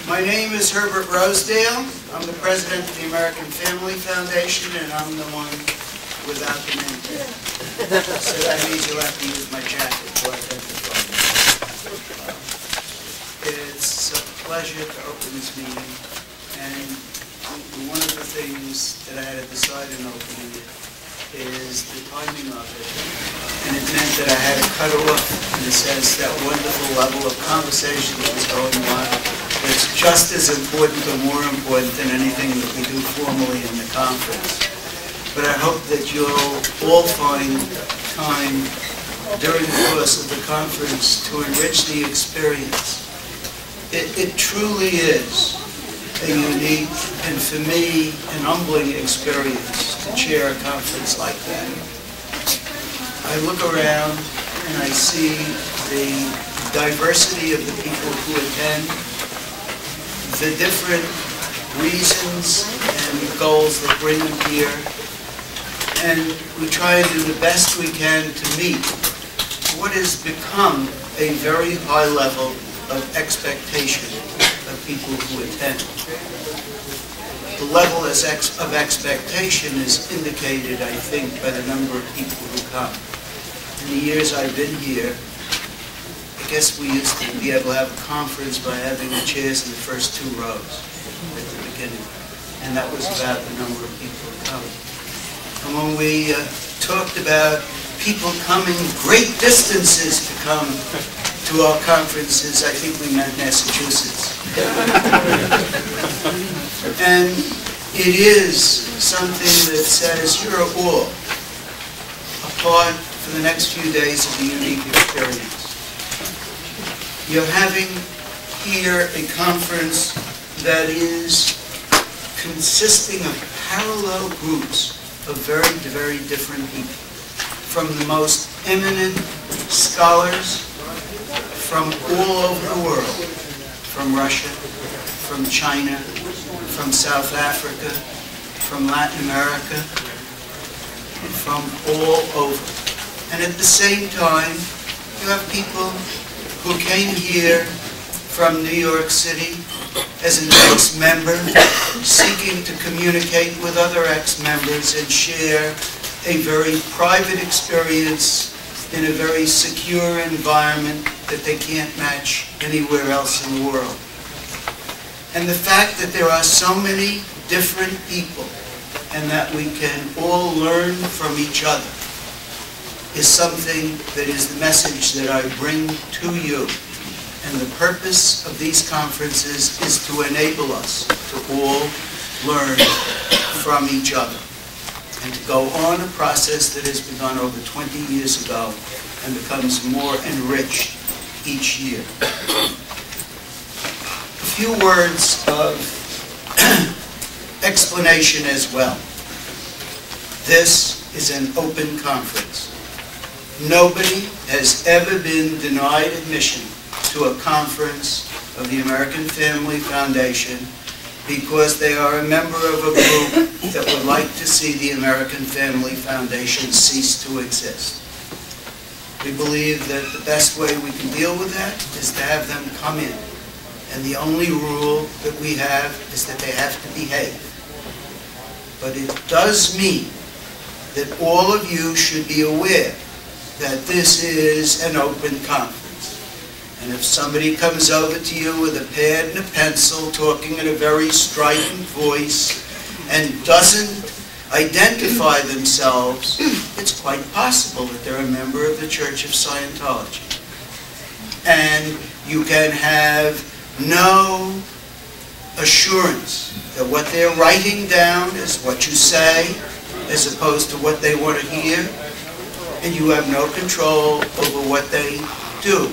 My name is Herbert Rosedale. I'm the president of the American Family Foundation, and I'm the one without the name tag. So that means you'll have to use my jacket to identify me. It's a pleasure to open this meeting, and one of the things that I had to decide in opening it is the timing of it. And it meant that I had to cut off, in a sense, that wonderful level of conversation that was going on. It's just as important or more important than anything that we do formally in the conference. But I hope that you'll all find time during the course of the conference to enrich the experience. It truly is a unique and, for me, an humbling experience to chair a conference like that. I look around and I see the diversity of the people who attend, the different reasons and goals that bring them here, and we try and do the best we can to meet what has become a very high level of expectation of people who attend. The level of expectation is indicated, I think, by the number of people who come. In the years I've been here, I guess we used to be able to have a conference by having the chairs in the first 2 rows at the beginning. And that was about the number of people who come. And when we talked about people coming great distances to come to our conferences, I think we meant Massachusetts. And it is something that says you're all a part for the next few days of the unique experience. You're having here a conference that is consisting of parallel groups of very, very different people. From the most eminent scholars from all over the world, from Russia, from China, from South Africa, from Latin America, from all over. And at the same time, you have people who came here from New York City as an ex-member, seeking to communicate with other ex-members and share a very private experience in a very secure environment that they can't match anywhere else in the world. And the fact that there are so many different people and that we can all learn from each other is something that is the message that I bring to you. And the purpose of these conferences is to enable us to all learn from each other and to go on a process that has begun over 20 years ago and becomes more enriched each year. A few words of explanation as well. This is an open conference. Nobody has ever been denied admission to a conference of the American Family Foundation because they are a member of a group that would like to see the American Family Foundation cease to exist. We believe that the best way we can deal with that is to have them come in. And the only rule that we have is that they have to behave. But it does mean that all of you should be aware that this is an open conference. And if somebody comes over to you with a pad and a pencil, talking in a very strident voice, and doesn't identify themselves, it's quite possible that they're a member of the Church of Scientology. And you can have no assurance that what they're writing down is what you say, as opposed to what they want to hear, and you have no control over what they do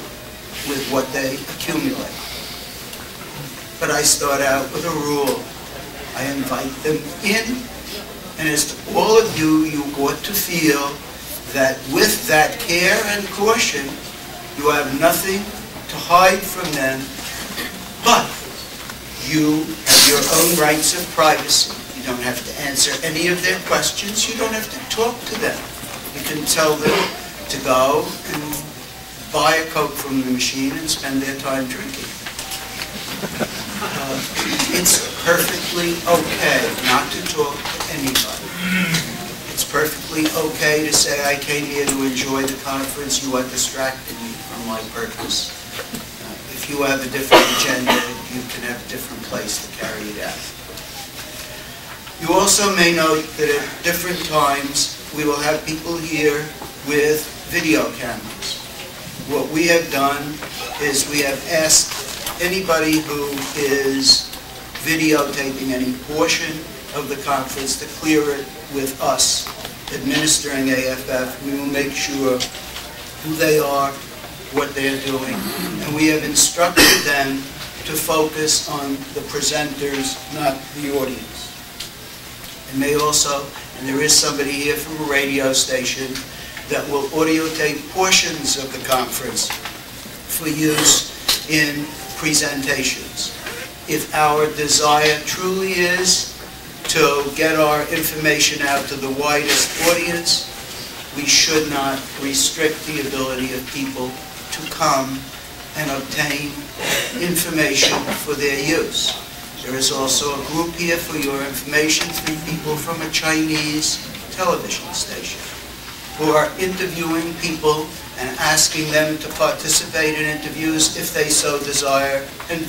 with what they accumulate. But I start out with a rule. I invite them in, and as to all of you, you ought to feel that with that care and caution, you have nothing to hide from them, but you have your own rights of privacy. You don't have to answer any of their questions. You don't have to talk to them. You can tell them to go and buy a Coke from the machine and spend their time drinking. It's perfectly okay not to talk to anybody. It's perfectly okay to say, I came here to enjoy the conference, you are distracting me from my purpose. If you have a different agenda, you can have a different place to carry it out. You also may note that at different times we will have people here with video cameras. What we have done is we have asked anybody who is videotaping any portion of the conference to clear it with us administering AFF. We will make sure who they are, what they're doing, and we have instructed them to focus on the presenters, not the audience. And may also, and there is somebody here from a radio station that will audio tape portions of the conference for use in presentations. If our desire truly is to get our information out to the widest audience, we should not restrict the ability of people to come and obtain information for their use. There is also a group here for your information, 3 people from a Chinese television station who are interviewing people and asking them to participate in interviews if they so desire, and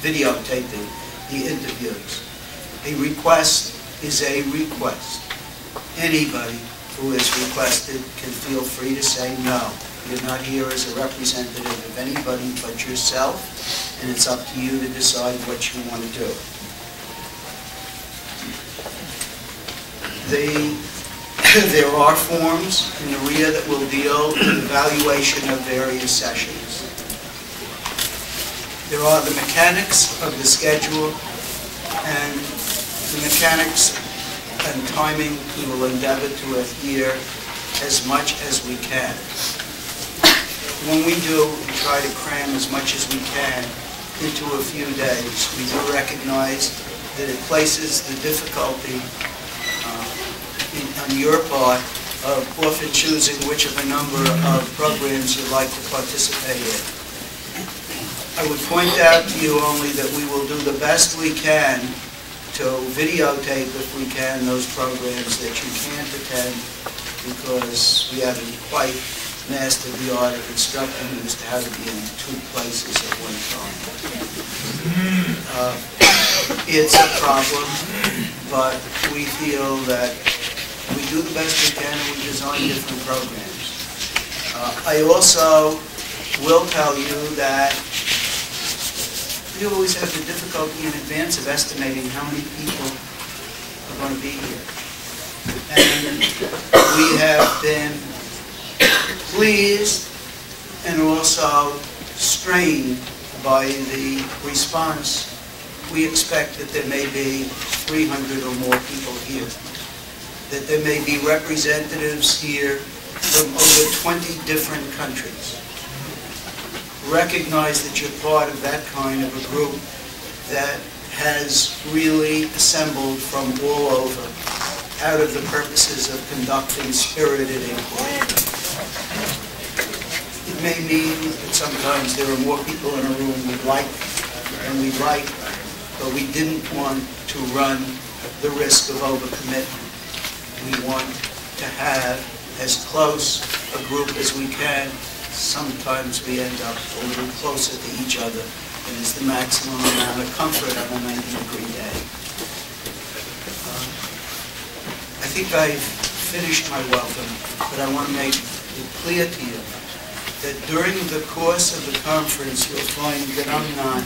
videotaping the interviews. A request is a request. Anybody who is requested can feel free to say no. You're not here as a representative of anybody but yourself, and it's up to you to decide what you want to do. There are forms in the RIA that will deal with evaluation of various sessions. There are the mechanics of the schedule, and the mechanics and timing we will endeavor to adhere as much as we can. When we do, we try to cram as much as we can into a few days. We do recognize that it places the difficulty on your part of often choosing which of a number of programs you'd like to participate in. I would point out to you only that we will do the best we can to videotape, if we can, those programs that you can't attend because we haven't quite mastered the art of instructing you as to how to be in 2 places at one time. It's a problem, but we feel that we do the best we can and we design different programs. I also will tell you that we always have the difficulty in advance of estimating how many people are going to be here. And we have been pleased and also strained by the response. We expect that there may be 300 or more people here, that there may be representatives here from over 20 different countries. Recognize that you're part of that kind of a group that has really assembled from all over out of the purposes of conducting spirited inquiry. It may mean that sometimes there are more people in a room we'd like than we'd like, but we didn't want to run the risk of overcommitment. We want to have as close a group as we can. Sometimes we end up a little closer to each other than is the maximum amount of comfort on a 90-degree day. I think I've finished my welcome, but I want to make it clear to you that during the course of the conference you'll find that I'm not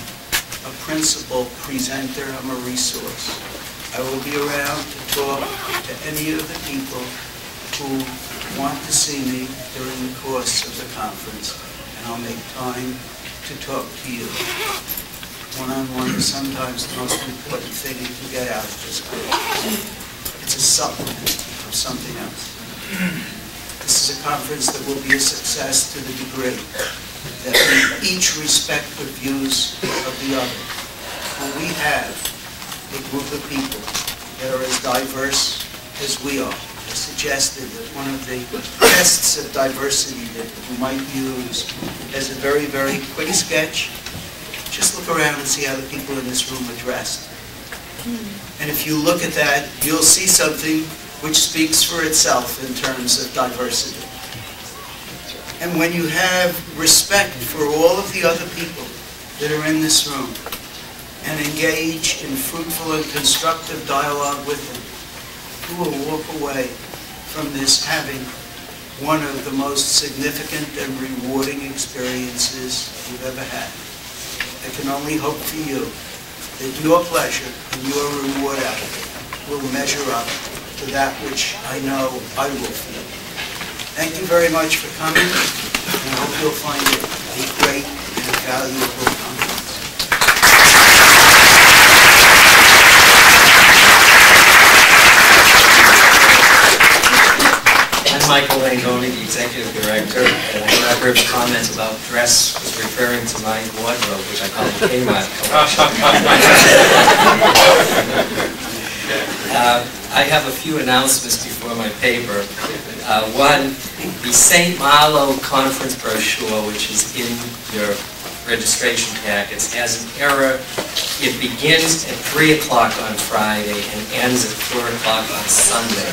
a principal presenter, I'm a resource. I will be around to talk to any of the people who want to see me during the course of the conference, and I'll make time to talk to you. One-on-one is sometimes the most important thing you can get out of this group. It's a supplement of something else. This is a conference that will be a success to the degree that we each respect the views of the other. When we have a group of people that are as diverse as we are, I suggested that one of the tests of diversity that we might use as a very, very quick sketch Just look around and see how the people in this room are dressed. And if you look at that, you'll see something which speaks for itself in terms of diversity. And when you have respect for all of the other people that are in this room and engage in fruitful and constructive dialogue with them, you will walk away from this having one of the most significant and rewarding experiences you've ever had. I can only hope for you that your pleasure and your reward out of it will measure up to that which I know I will feel. Thank you very much for coming, and I hope you'll find it a great and valuable conference. I'm Michael Langone, the Executive Director, and I heard a comment about dress was referring to my wardrobe, which I call the Kmart collection. I have a few announcements before my paper. One, the St. Malo conference brochure, which is in your registration packets, has an error. It begins at 3 o'clock on Friday and ends at 4 o'clock on Sunday.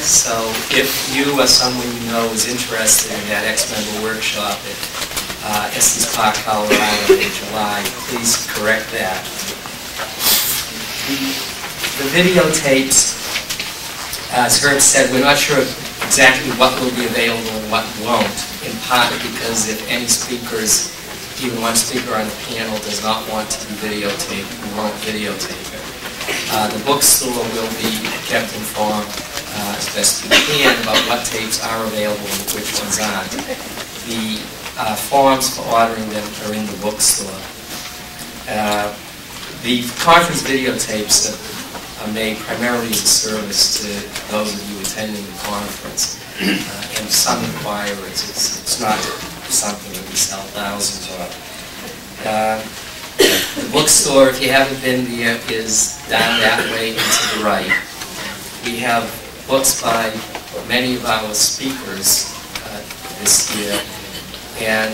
So if you or someone you know is interested in that ex-member workshop at Estes Park, Colorado in July, please correct that. The videotapes, as Herb said, we're not sure exactly what will be available and what won't, in part because if any speakers, even one speaker on the panel does not want to be videotaped, we won't videotape it. The bookstore will be kept informed as best we can about what tapes are available and which ones aren't. The forms for ordering them are in the bookstore. The conference videotapes are made primarily as a service to those of you attending the conference and some inquirers. It's not something that we sell thousands of. The bookstore, if you haven't been there, is down that way and to the right. We have books by many of our speakers this year, and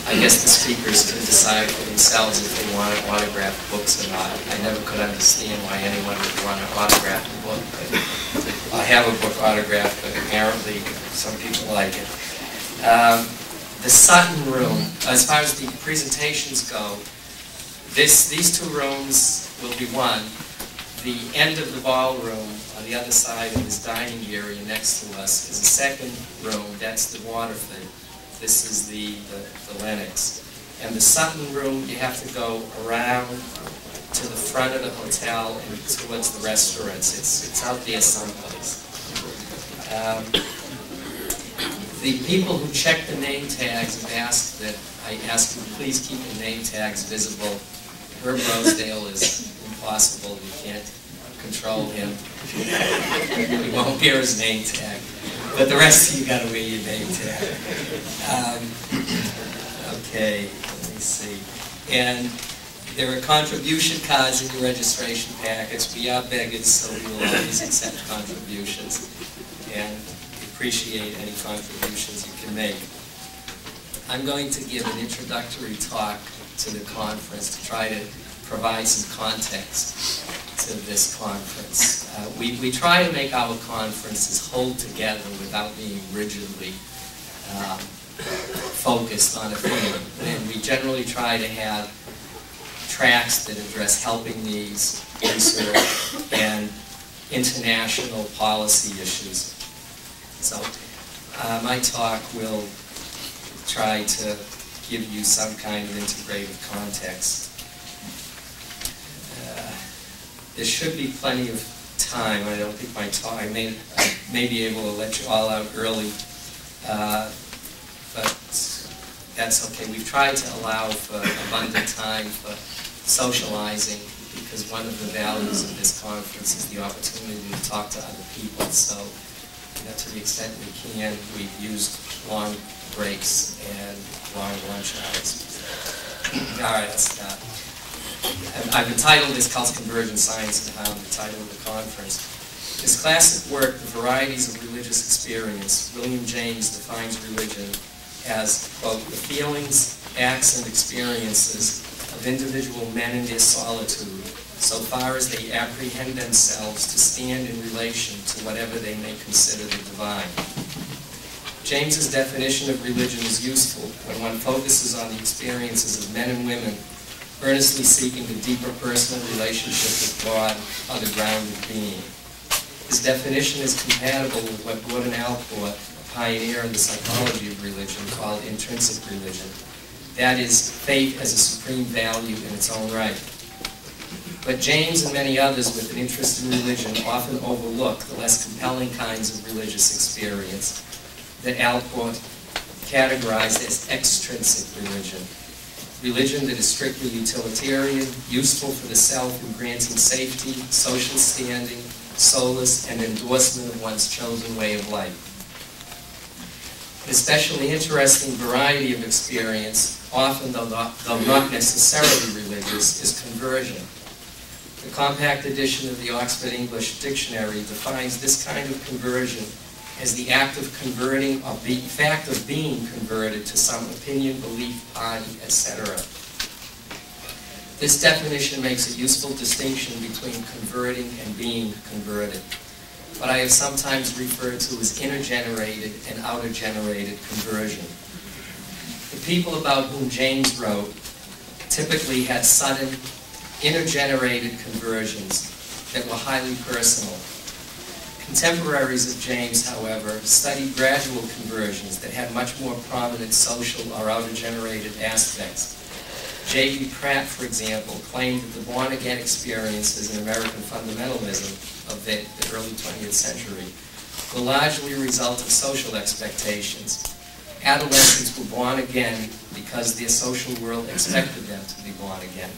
I guess the speakers can decide for themselves if they want to autograph books or not. I never could understand why anyone would want to autograph a book. I have a book autographed, but apparently some people like it. The Sutton Room, as far as the presentations go, these two rooms will be one. The end of the ballroom on the other side of this dining area next to us is a second room. That's the Waterford. This is the Lennox. And the Sutton Room, you have to go around to the front of the hotel and towards the restaurants. It's out there someplace. The people who check the name tags have asked that I ask you to please keep the name tags visible. Herb Rosedale is impossible. We can't control him. We won't wear his name tag. But the rest of you got to wear your name tag. Okay, let me see. And there are contribution cards in your registration packets. We are beggars, so we will always accept contributions. And appreciate any contributions you can make. I'm going to give an introductory talk to the conference to try to provide some context to this conference. We try to make our conferences hold together without being rigidly focused on a theme. And we generally try to have tracks that address helping needs, research, and international policy issues. So my talk will try to give you some kind of integrated context. There should be plenty of time. I don't think my talk, I may be able to let you all out early, but that's okay. We've tried to allow for abundant time for socializing, because one of the values of this conference is the opportunity to talk to other people. So, to the extent we can, we've used long breaks and long lunch hours. All right, let's start. I've entitled this Cultic Convergent Science and How, the title of the conference. His classic work, The Varieties of Religious Experience, William James defines religion as, quote, the feelings, acts, and experiences of individual men in their solitude, so far as they apprehend themselves to stand in relation to whatever they may consider the divine. James's definition of religion is useful when one focuses on the experiences of men and women earnestly seeking the deeper personal relationship with God on the ground of being. His definition is compatible with what Gordon Allport, a pioneer in the psychology of religion, called intrinsic religion. That is, faith as a supreme value in its own right. But James and many others with an interest in religion often overlook the less compelling kinds of religious experience that Allport categorized as extrinsic religion. Religion that is strictly utilitarian, useful for the self in granting safety, social standing, solace, and endorsement of one's chosen way of life. An especially interesting variety of experience, often though not necessarily religious, is conversion. The compact edition of the Oxford English Dictionary defines this kind of conversion as the act of converting or the fact of being converted to some opinion, belief, party, etc. This definition makes a useful distinction between converting and being converted, what I have sometimes referred to as inner-generated and outer-generated conversion. The people about whom James wrote typically had sudden, inner-generated conversions that were highly personal. Contemporaries of James, however, studied gradual conversions that had much more prominent social or outer-generated aspects. J.B. Pratt, for example, claimed that the born-again experiences in American fundamentalism of the early 20th century were largely a result of social expectations. Adolescents were born again because their social world expected them to be born again.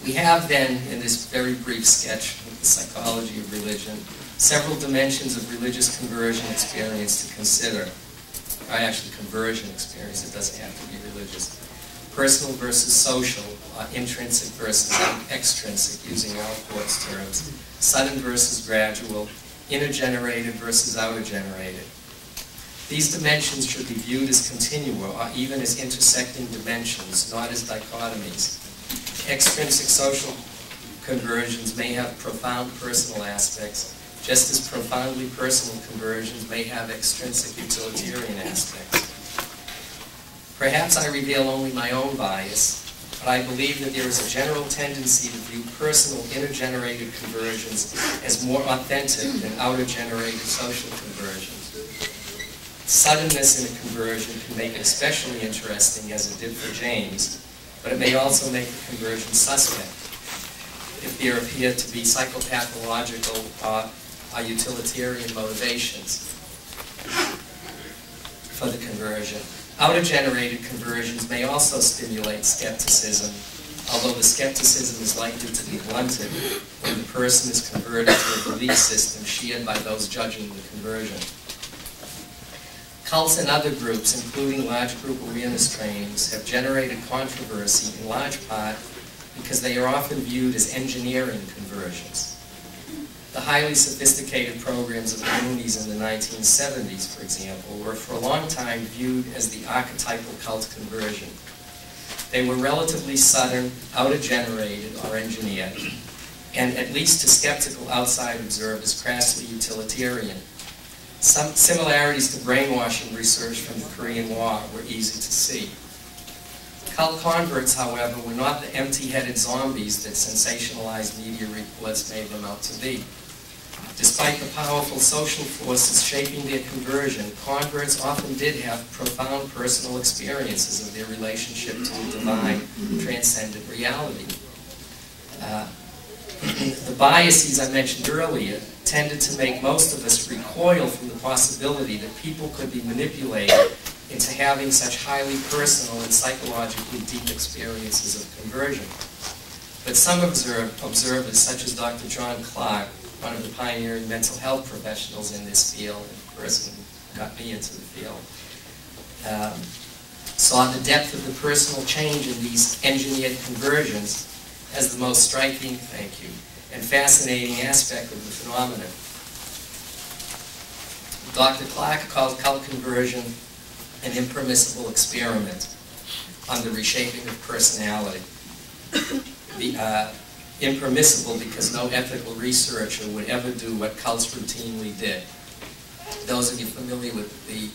We have then, in this very brief sketch of the psychology of religion, several dimensions of religious conversion experience to consider. Or actually conversion experience, it doesn't have to be religious. Personal versus social, intrinsic versus extrinsic, using Allport's terms. Sudden versus gradual, inner-generated versus outer-generated. These dimensions should be viewed as continua, or even as intersecting dimensions, not as dichotomies. Extrinsic social conversions may have profound personal aspects, just as profoundly personal conversions may have extrinsic utilitarian aspects. Perhaps I reveal only my own bias, but I believe that there is a general tendency to view personal inner-generated conversions as more authentic than outer-generated social conversions. Suddenness in a conversion can make it especially interesting, as it did for James, but it may also make the conversion suspect if there appear to be psychopathological or utilitarian motivations for the conversion. Outer-generated conversions may also stimulate skepticism, although the skepticism is likely to be blunted when the person is converted to a belief system shared by those judging the conversion. Cults and other groups, including large group awareness trainings, have generated controversy in large part because they are often viewed as engineering conversions. The highly sophisticated programs of the Moonies in the 1970s, for example, were for a long time viewed as the archetypal cult conversion. They were relatively sudden, outer-generated, or engineered, and at least to skeptical outside observers, crassly utilitarian. Some similarities to brainwashing research from the Korean War were easy to see. Cult converts, however, were not the empty-headed zombies that sensationalized media reports made them out to be. Despite the powerful social forces shaping their conversion, converts often did have profound personal experiences of their relationship to a divine, transcendent reality. The biases I mentioned earlier tended to make most of us recoil from the possibility that people could be manipulated into having such highly personal and psychologically deep experiences of conversion. But some observers, such as Dr. John Clark, one of the pioneering mental health professionals in this field, and the person who got me into the field, saw the depth of the personal change in these engineered conversions as the most striking, and fascinating aspect of the phenomenon. Dr. Clark called cult conversion an impermissible experiment on the reshaping of personality. Impermissible because no ethical researcher would ever do what cults routinely did. Those of you familiar with the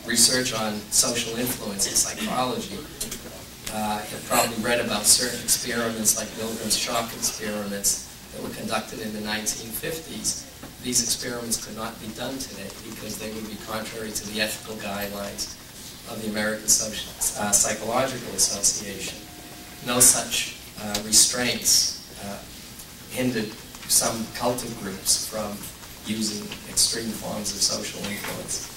research on social influence in psychology have probably read about certain experiments like Milgram's shock experiments that were conducted in the 1950s. These experiments could not be done today because they would be contrary to the ethical guidelines of the American Psychological Association. No such restraints hindered some cultic groups from using extreme forms of social influence.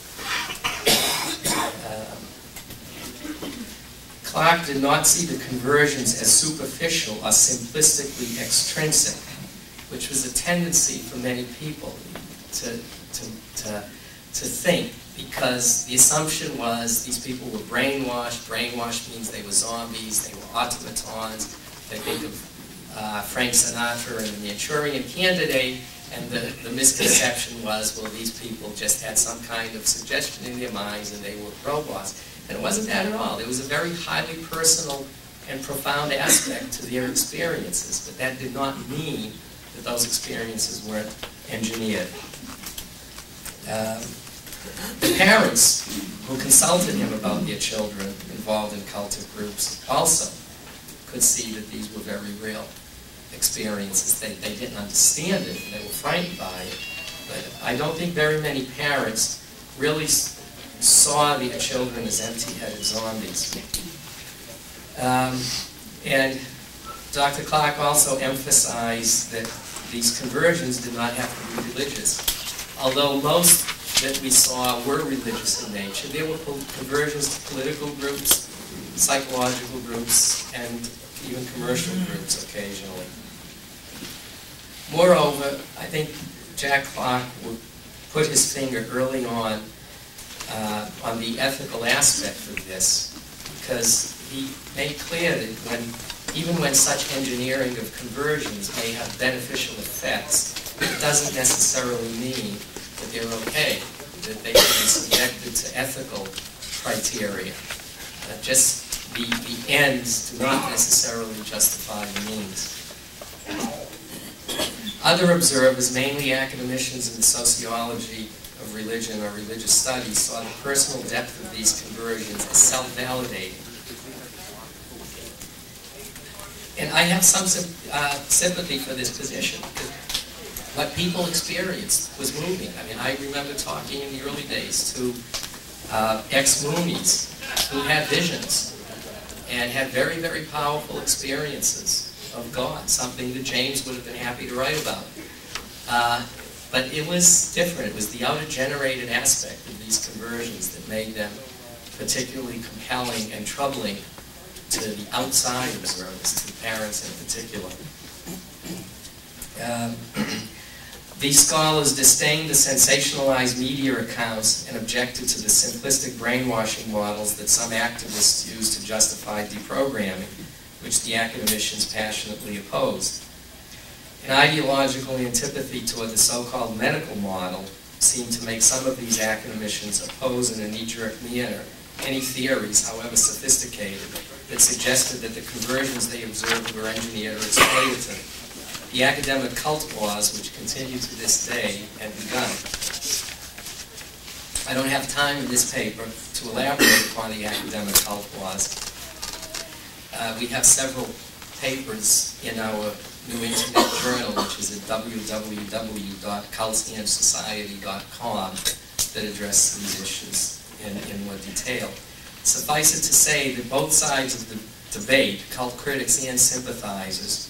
Clark did not see the conversions as superficial or simplistically extrinsic, which was a tendency for many people to think, because the assumption was these people were brainwashed. Brainwashed means they were zombies, they were automatons. They think of Frank Sinatra and the Manchurian Candidate, and the misconception was, well, these people just had some kind of suggestion in their minds and they were robots. And it wasn't that at all. There was a very highly personal and profound aspect to their experiences, but that did not mean that those experiences weren't engineered. The parents who consulted him about their children involved in cultic groups also could see that these were very real experiences. They didn't understand it, and they were frightened by it. But I don't think very many parents really saw their children as empty-headed zombies. And Dr. Clark also emphasized that these conversions did not have to be religious. Although most that we saw were religious in nature, there were conversions to political groups, psychological groups, and even commercial groups occasionally. Moreover, I think Jack Clark would put his finger early on the ethical aspect of this, because he made clear that even when such engineering of conversions may have beneficial effects, it doesn't necessarily mean that they're okay, that they can be subjected to ethical criteria. Just the ends do not necessarily justify the means. Other observers, mainly academicians in the sociology of religion or religious studies, saw the personal depth of these conversions as self-validating. And I have some sympathy for this position, because what people experienced was moving. I mean, I remember talking in the early days to ex-Moonies who had visions and had very, very powerful experiences of God, something that James would have been happy to write about. But it was different. It was the outer-generated aspect of these conversions that made them particularly compelling and troubling to the outside observers, to parents in particular. These scholars disdained the sensationalized media accounts and objected to the simplistic brainwashing models that some activists use to justify deprogramming, which the academicians passionately opposed. An ideological antipathy toward the so-called medical model seemed to make some of these academicians oppose in a knee-jerk manner any theories, however sophisticated, that suggested that the conversions they observed were engineered or exploitative. The academic cult wars, which continue to this day, had begun. I don't have time in this paper to elaborate upon the academic cult wars. We have several papers in our new internet journal, which is at www.cultsandsociety.com, that address these issues in more detail. Suffice it to say that both sides of the debate, cult critics and sympathizers,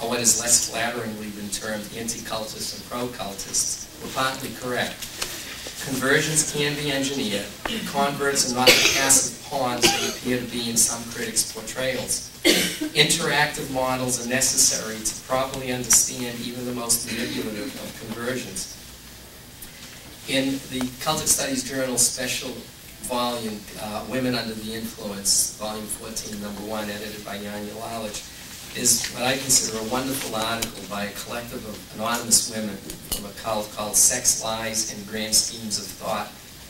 or what is less flatteringly been termed anti-cultists and pro-cultists, were partly correct. Conversions can be engineered. Converts are not the passive pawns they appear to be in some critics' portrayals. Interactive models are necessary to properly understand even the most manipulative of conversions. In the Cultic Studies Journal special volume, Women Under the Influence, volume 14, number 1, edited by Janja Lalich, is what I consider a wonderful article by a collective of anonymous women from a cult called Sex, Lies, and Grand Schemes of Thought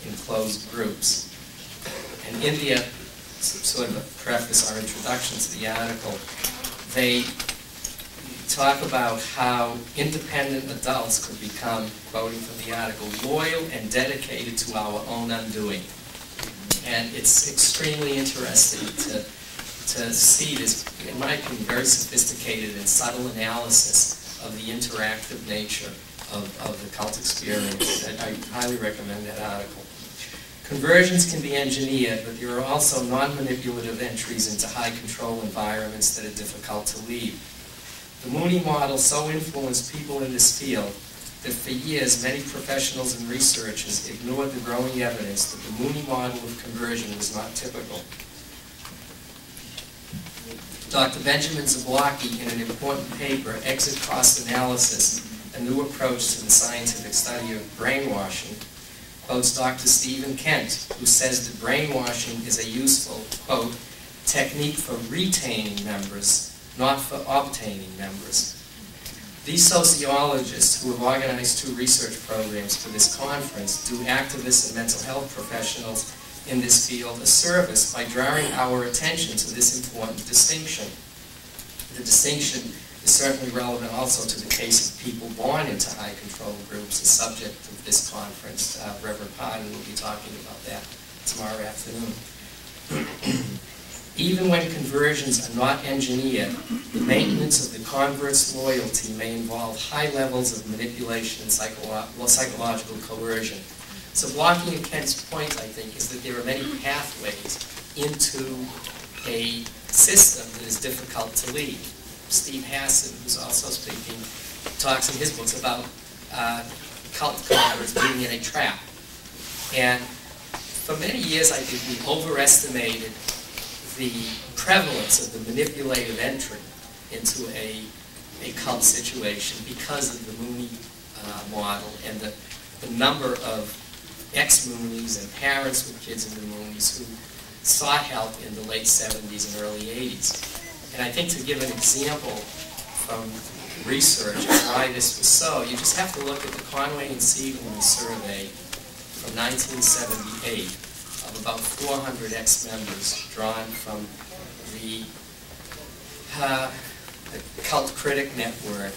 in closed groups. And in the sort of a preface or introduction to the article, they talk about how independent adults could become, quoting from the article, loyal and dedicated to our own undoing. And it's extremely interesting to see this, in my opinion, very sophisticated and subtle analysis of the interactive nature of the cult experience. I highly recommend that article. Conversions can be engineered, but there are also non-manipulative entries into high-control environments that are difficult to leave. The Mooney model so influenced people in this field that for years many professionals and researchers ignored the growing evidence that the Mooney model of conversion was not typical. Dr. Benjamin Zablocki, in an important paper, Exit Cost Analysis, a new approach to the scientific study of brainwashing, quotes Dr. Stephen Kent, who says that brainwashing is a useful, quote, technique for retaining members, not for obtaining members. These sociologists, who have organized 2 research programs for this conference, do activists and mental health professionals in this field a service by drawing our attention to this important distinction. The distinction is certainly relevant also to the case of people born into high-control groups, the subject of this conference. Reverend Pardon will be talking about that tomorrow afternoon. Even when conversions are not engineered, the maintenance of the convert's loyalty may involve high levels of manipulation and psychological coercion. So Zablocki and Kent's point, I think, is that there are many pathways into a system that is difficult to leave. Steve Hassan, who's also speaking, talks in his books about cult converts being in a trap. And for many years, I think we overestimated the prevalence of the manipulative entry into a cult situation because of the Mooney model and the number of ex-Moonies and parents with kids in the Moonies who sought help in the late 70s and early 80s. And I think to give an example from research of why this was so, you just have to look at the Conway and Siegelman survey from 1978 of about 400 ex-members drawn from the Cult Critic Network.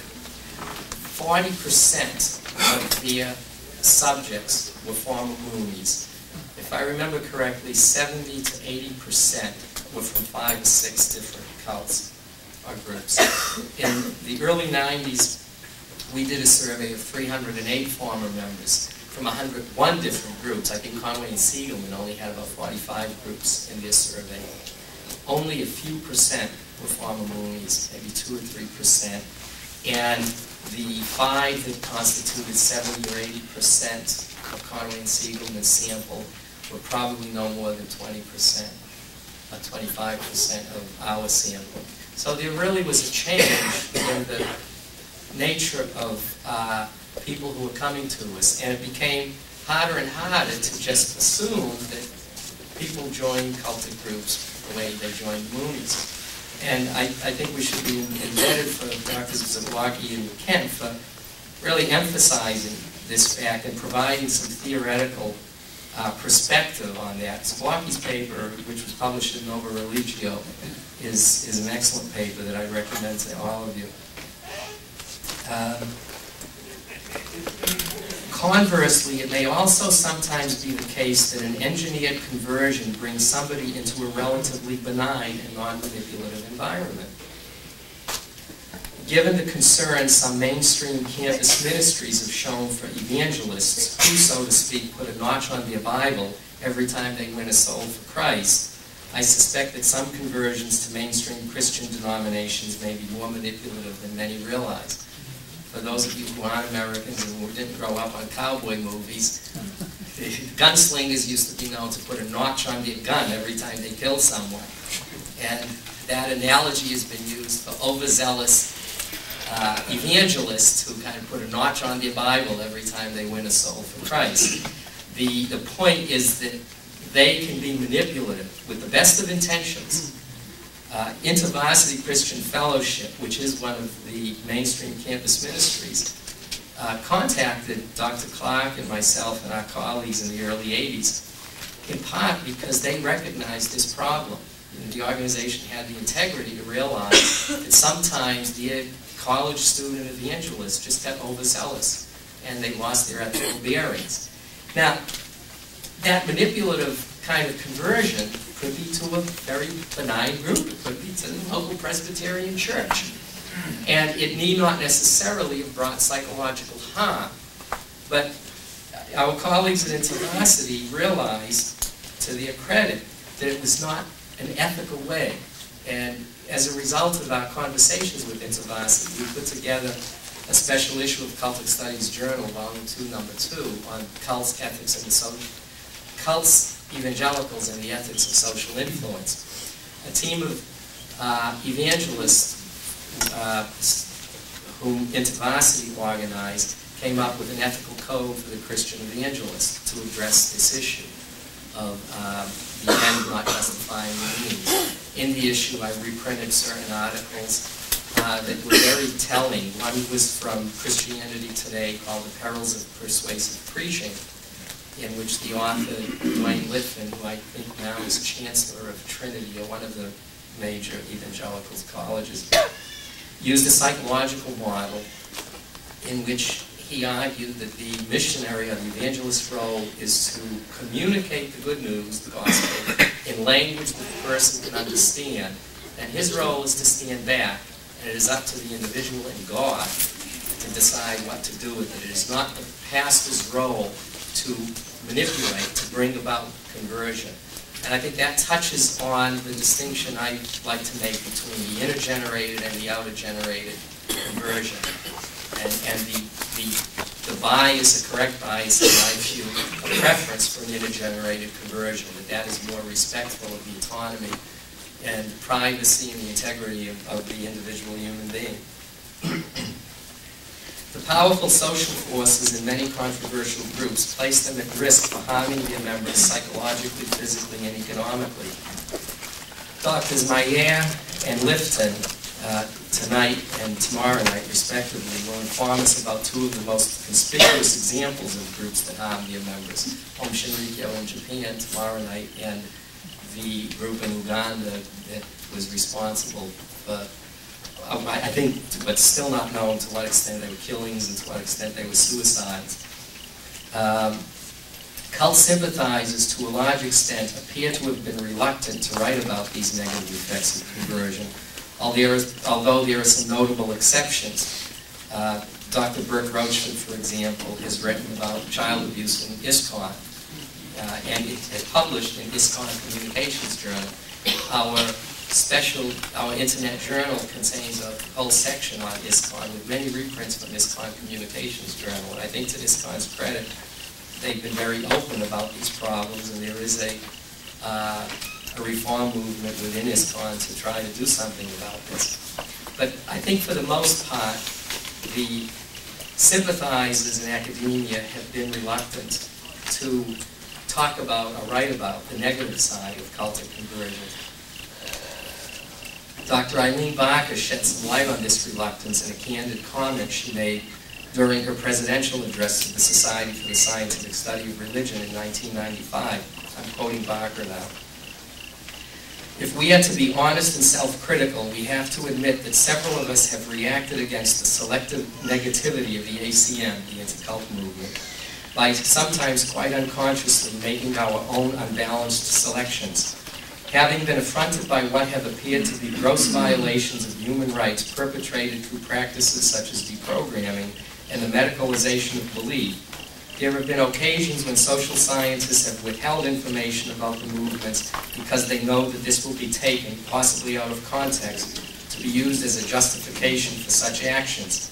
40% of their subjects were former Moonies. If I remember correctly, 70 to 80% were from 5 or 6 different cults or groups. In the early 90s, we did a survey of 308 former members from 101 different groups. I think Conway and Siegelman only had about 45 groups in their survey. Only a few percent were former Moonies, maybe 2 or 3%. And the 5 that constituted 70 or 80% of Conway and Siegelman's sample were probably no more than 20%, or 25% of our sample. So there really was a change in the nature of people who were coming to us, and it became harder and harder to just assume that people joined cultic groups the way they joined Moonies. And I think we should be indebted for Drs. Zablocki and Kent for really emphasizing this fact and providing some theoretical perspective on that. Zablocki's paper, which was published in Nova Religio, is an excellent paper that I recommend to all of you. Conversely, it may also sometimes be the case that an engineered conversion brings somebody into a relatively benign and non-manipulative environment. Given the concern some mainstream campus ministries have shown for evangelists who, so to speak, put a notch on their Bible every time they win a soul for Christ, I suspect that some conversions to mainstream Christian denominations may be more manipulative than many realize. For those of you who aren't Americans and who didn't grow up on cowboy movies, gunslingers used to be known to put a notch on their gun every time they killed someone. And that analogy has been used for overzealous evangelists who kind of put a notch on their Bible every time they win a soul for Christ. The point is that they can be manipulative with the best of intentions. InterVarsity Christian Fellowship, which is one of the mainstream campus ministries, contacted Dr. Clark and myself and our colleagues in the early 80s, in part because they recognized this problem. And the organization had the integrity to realize that sometimes the college student evangelists just got overzealous and they lost their ethical bearings. Now, that manipulative kind of conversion could be to a very benign group. It could be to the local Presbyterian church. And it need not necessarily have brought psychological harm. But our colleagues at InterVarsity realized, to their credit, that it was not an ethical way. And as a result of our conversations with InterVarsity, we put together a special issue of Cultic Studies Journal, Volume 2, Number 2, on cults, ethics, and cults, evangelicals, and the ethics of social influence. A team of evangelists whom InterVarsity organized came up with an ethical code for the Christian evangelist to address this issue of the end not justifying the means. In the issue, I reprinted certain articles that were very telling. One was from Christianity Today called The Perils of Persuasive Preaching, in which the author, Dwayne Litfin, who I think now is Chancellor of Trinity, or one of the major evangelical colleges, used a psychological model in which he argued that the missionary or the evangelist's role is to communicate the good news, the gospel, in language that the person can understand. And his role is to stand back, and it is up to the individual and God to decide what to do with it. It is not the pastor's role to manipulate, to bring about conversion. And I think that touches on the distinction I like to make between the inner-generated and the outer-generated conversion. And the bias, the correct bias, in my view, a preference for an inner-generated conversion, that is more respectful of the autonomy and privacy and the integrity of the individual human being. The powerful social forces in many controversial groups place them at risk for harming their members psychologically, physically, and economically. Drs. Mayer and Lifton tonight and tomorrow night, respectively, will inform us about two of the most conspicuous examples of groups that harm their members. Om Shinrikyo in Japan tomorrow night, and the group in Uganda that was responsible for, I think, but still not known to what extent they were killings and to what extent they were suicides. Cult sympathizers, to a large extent, appear to have been reluctant to write about these negative effects of conversion, although there are some notable exceptions. Dr. Burke Roachford, for example, has written about child abuse in ISKCON, and it has published in ISKCON Communications Journal. Our internet journal contains a whole section on ISKCON with many reprints from ISKCON Communications Journal, and I think to ISKCON's credit, they've been very open about these problems, and there is a reform movement within ISKCON to try to do something about this. But I think for the most part, the sympathizers in academia have been reluctant to talk about or write about the negative side of cultic conversion. Dr. Eileen Barker shed some light on this reluctance in a candid comment she made during her presidential address to the Society for the Scientific Study of Religion in 1995. I'm quoting Barker now. If we are to be honest and self-critical, we have to admit that several of us have reacted against the selective negativity of the ACM, the anti-cult movement, by sometimes quite unconsciously making our own unbalanced selections. Having been affronted by what have appeared to be gross violations of human rights perpetrated through practices such as deprogramming and the medicalization of belief, there have been occasions when social scientists have withheld information about the movements because they know that this will be taken, possibly out of context, to be used as a justification for such actions.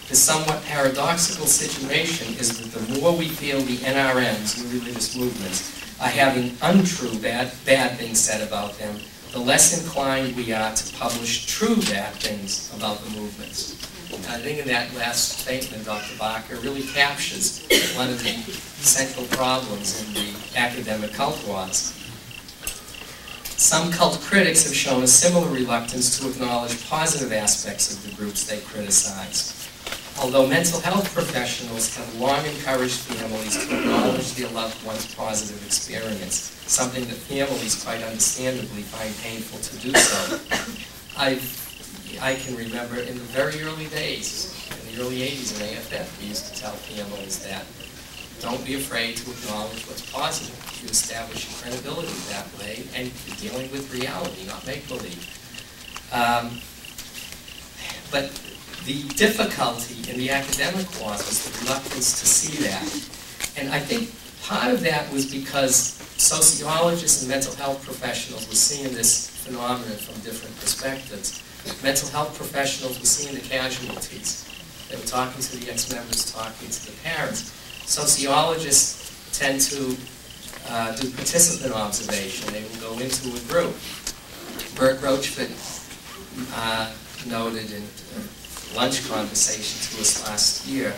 The somewhat paradoxical situation is that the more we feel the NRMs, the religious movements, are having untrue bad things said about them, the less inclined we are to publish true bad things about the movements. And I think in that last statement, Dr. Barker really captures one of the central problems in the academic cult wars. Some cult critics have shown a similar reluctance to acknowledge positive aspects of the groups they criticize. although mental health professionals have long encouraged families to acknowledge their loved one's positive experience, something that families quite understandably find painful to do so. I can remember in the very early days, in the early 80s in AFF, we used to tell families that don't be afraid to acknowledge what's positive. You establish your credibility that way, and you're dealing with reality, not make-believe. But the difficulty in the academic was the reluctance to see that. And I think part of that was because sociologists and mental health professionals were seeing this phenomenon from different perspectives. Mental health professionals were seeing the casualties. They were talking to the ex-members, talking to the parents. Sociologists tend to do participant observation. They will go into a group. Bert Roachford noted in a lunch conversation to us last year,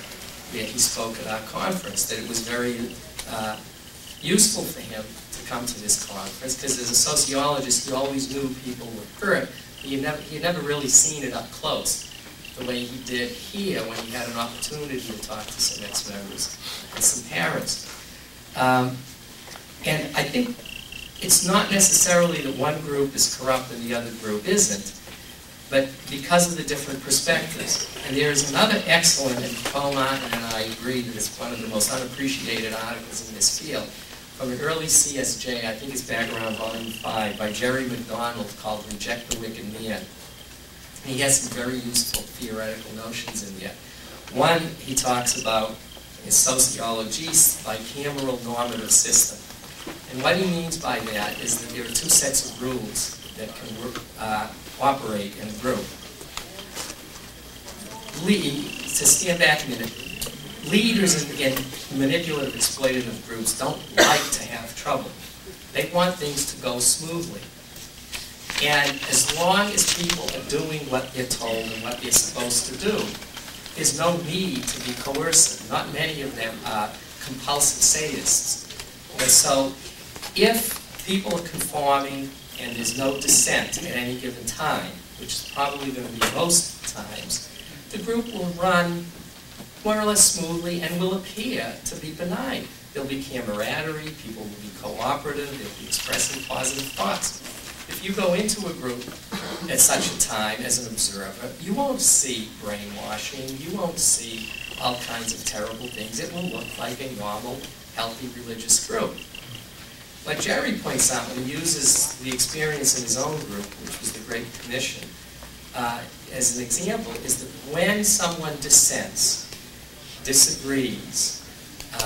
where he spoke at our conference, that it was very useful for him to come to this conference, because as a sociologist, he always knew people were hurt, but he had never really seen it up close, the way he did here when he had an opportunity to talk to some ex-members and some parents. And I think it's not necessarily that one group is corrupt and the other group isn't, but because of the different perspectives. And there's another excellent, and Paul Martin and I agree that it's one of the most unappreciated articles in this field, from an early CSJ, I think it's back around volume 5, by Jerry McDonald, called Reject the Wicked Man. He has some very useful theoretical notions in there. One, he talks about is sociology's bicameral normative system. And what he means by that is that there are two sets of rules that can work, operate in a group. To stand back a minute, leaders in manipulative, exploitative groups don't like to have trouble. They want things to go smoothly. And as long as people are doing what they're told and what they're supposed to do, there's no need to be coercive. Not many of them are compulsive sadists. And so if people are conforming and there's no dissent at any given time, which is probably going to be most times, the group will run more or less smoothly and will appear to be benign. There'll be camaraderie, people will be cooperative, they'll be expressing positive thoughts. If you go into a group at such a time as an observer, you won't see brainwashing, you won't see all kinds of terrible things. It will look like a normal, healthy religious group. What Jerry points out when he uses the experience in his own group, which was the Great Commission, as an example, is that when someone dissents, disagrees,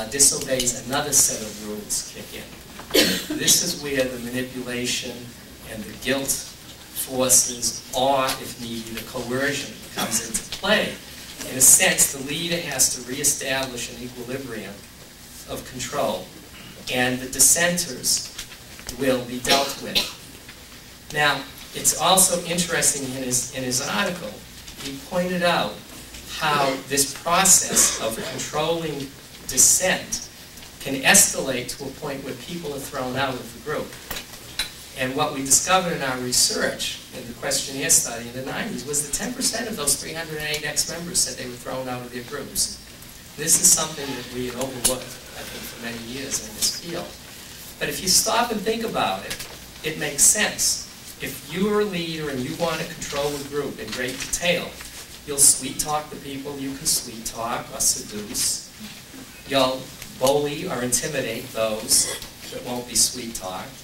disobeys, another set of rules kick in. This is where the manipulation and the guilt forces, or, if needed, the coercion comes into play. In a sense, the leader has to reestablish an equilibrium of control, and the dissenters will be dealt with. Now, it's also interesting in his article, he pointed out how this process of controlling dissent can escalate to a point where people are thrown out of the group. And what we discovered in our research, in the questionnaire study in the 90s, was that 10% of those 308 ex-members said they were thrown out of their groups. This is something that we had overlooked, I think, for many years in this field. But if you stop and think about it, it makes sense. If you are a leader and you want to control a group in great detail, you'll sweet-talk the people you can sweet-talk or seduce. You'll bully or intimidate those that won't be sweet-talked.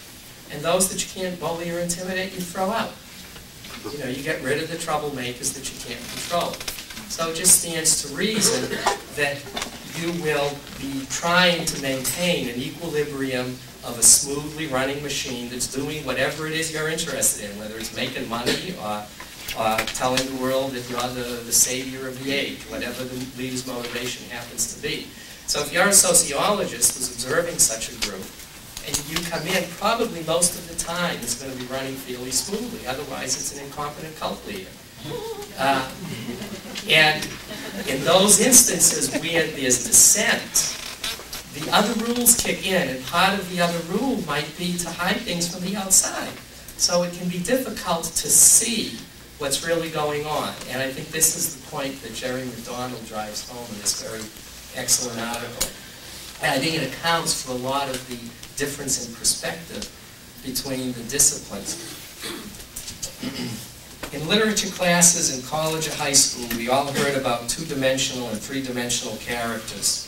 And those that you can't bully or intimidate, you throw out. You know, you get rid of the troublemakers that you can't control. So it just stands to reason that you will be trying to maintain an equilibrium of a smoothly running machine that's doing whatever it is you're interested in, whether it's making money or telling the world that you're the savior of the age, whatever the leader's motivation happens to be. So if you're a sociologist who's observing such a group, and you come in, probably most of the time it's going to be running fairly smoothly. Otherwise, it's an incompetent cult leader. And in those instances where there's dissent, the other rules kick in, and part of the other rule might be to hide things from the outside. So it can be difficult to see what's really going on. And I think this is the point that Jerry McDonald drives home in this very excellent article. And I think it accounts for a lot of the difference in perspective between the disciplines. In literature classes in college or high school, we all heard about two-dimensional and three-dimensional characters.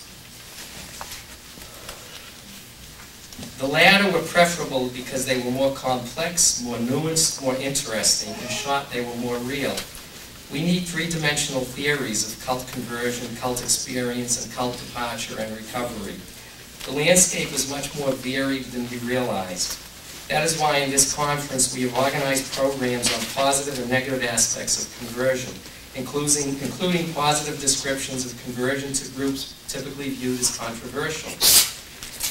The latter were preferable because they were more complex, more nuanced, more interesting. In short, they were more real. We need three-dimensional theories of cult conversion, cult experience, and cult departure and recovery. The landscape is much more varied than we realized. That is why in this conference we have organized programs on positive and negative aspects of conversion, including positive descriptions of conversion to groups typically viewed as controversial.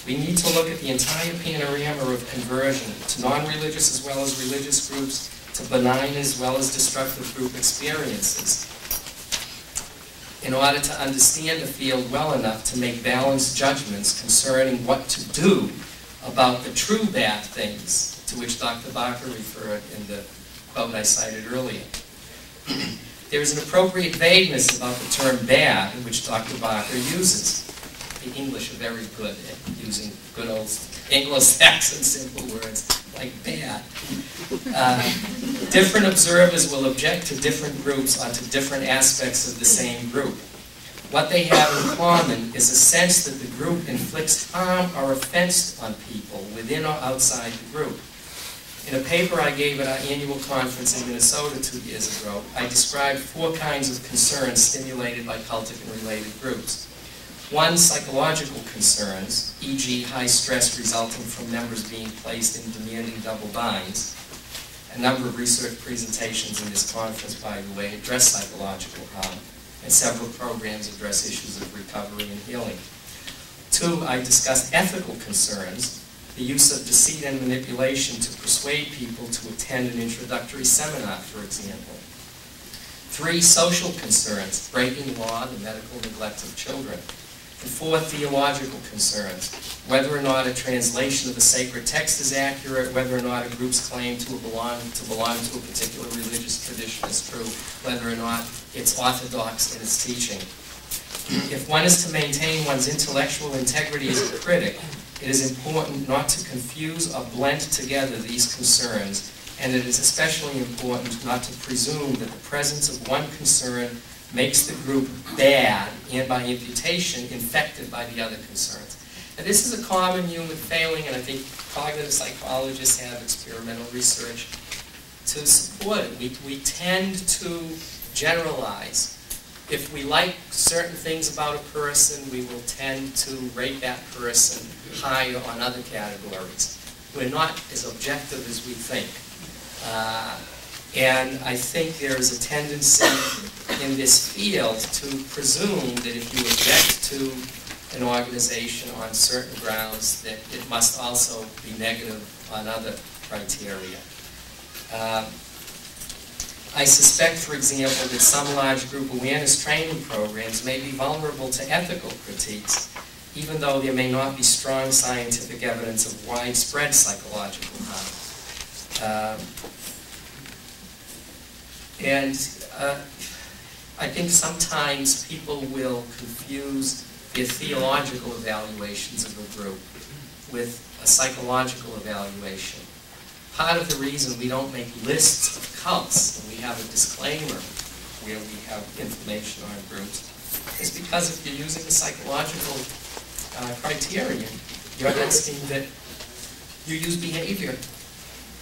We need to look at the entire panorama of conversion, to non-religious as well as religious groups, to benign as well as destructive group experiences, in order to understand the field well enough to make balanced judgments concerning what to do about the true bad things to which Dr. Barker referred in the quote I cited earlier. There is an appropriate vagueness about the term bad, which Dr. Barker uses. The English are very good at using good old Anglo-Saxon simple words like bad. Different observers will object to different groups onto different aspects of the same group. What they have in common is a sense that the group inflicts harm or offense on people within or outside the group. In a paper I gave at our annual conference in Minnesota 2 years ago, I described 4 kinds of concerns stimulated by cultic and related groups. 1, psychological concerns, e.g. high stress resulting from members being placed in demanding double binds. A number of research presentations in this conference, by the way, address psychological harm, and several programs address issues of recovery and healing. 2, I discussed ethical concerns, the use of deceit and manipulation to persuade people to attend an introductory seminar, for example. 3, social concerns, breaking law, the medical neglect of children. And 4, theological concerns, whether or not a translation of a sacred text is accurate, whether or not a group's claim to belong to a particular religious tradition is true, whether or not it's orthodox in its teaching. If one is to maintain one's intellectual integrity as a critic, it is important not to confuse or blend together these concerns, and it is especially important not to presume that the presence of one concern makes the group bad, and by imputation, infected by the other concerns. And this is a common human failing, and I think cognitive psychologists have experimental research to support it. We tend to generalize. If we like certain things about a person, we will tend to rate that person higher on other categories. We're not as objective as we think. And I think there is a tendency in this field to presume that if you object to an organization on certain grounds, that it must also be negative on other criteria. I suspect, for example, that some large group awareness training programs may be vulnerable to ethical critiques, even though there may not be strong scientific evidence of widespread psychological harm. I think sometimes people will confuse their theological evaluations of a group with a psychological evaluation. Part of the reason we don't make lists of cults, and we have a disclaimer where we have information on groups, is because if you're using a psychological criterion, you're asking that you use behavior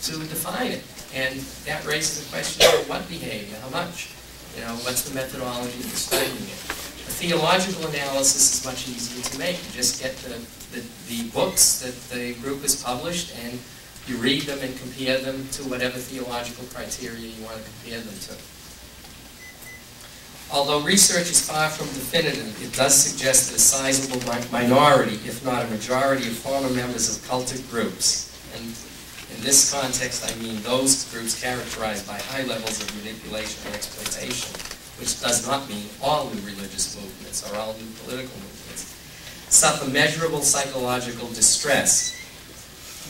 to define it. And that raises the question of what behavior, how much? You know, what's the methodology for studying it? A theological analysis is much easier to make. You just get the books that the group has published, and you read them and compare them to whatever theological criteria you want to compare them to. Although research is far from definitive, it does suggest that a sizable minority, if not a majority, of former members of cultic groups, and in this context, I mean those groups characterized by high levels of manipulation and exploitation, which does not mean all new religious movements or all new political movements, suffer measurable psychological distress,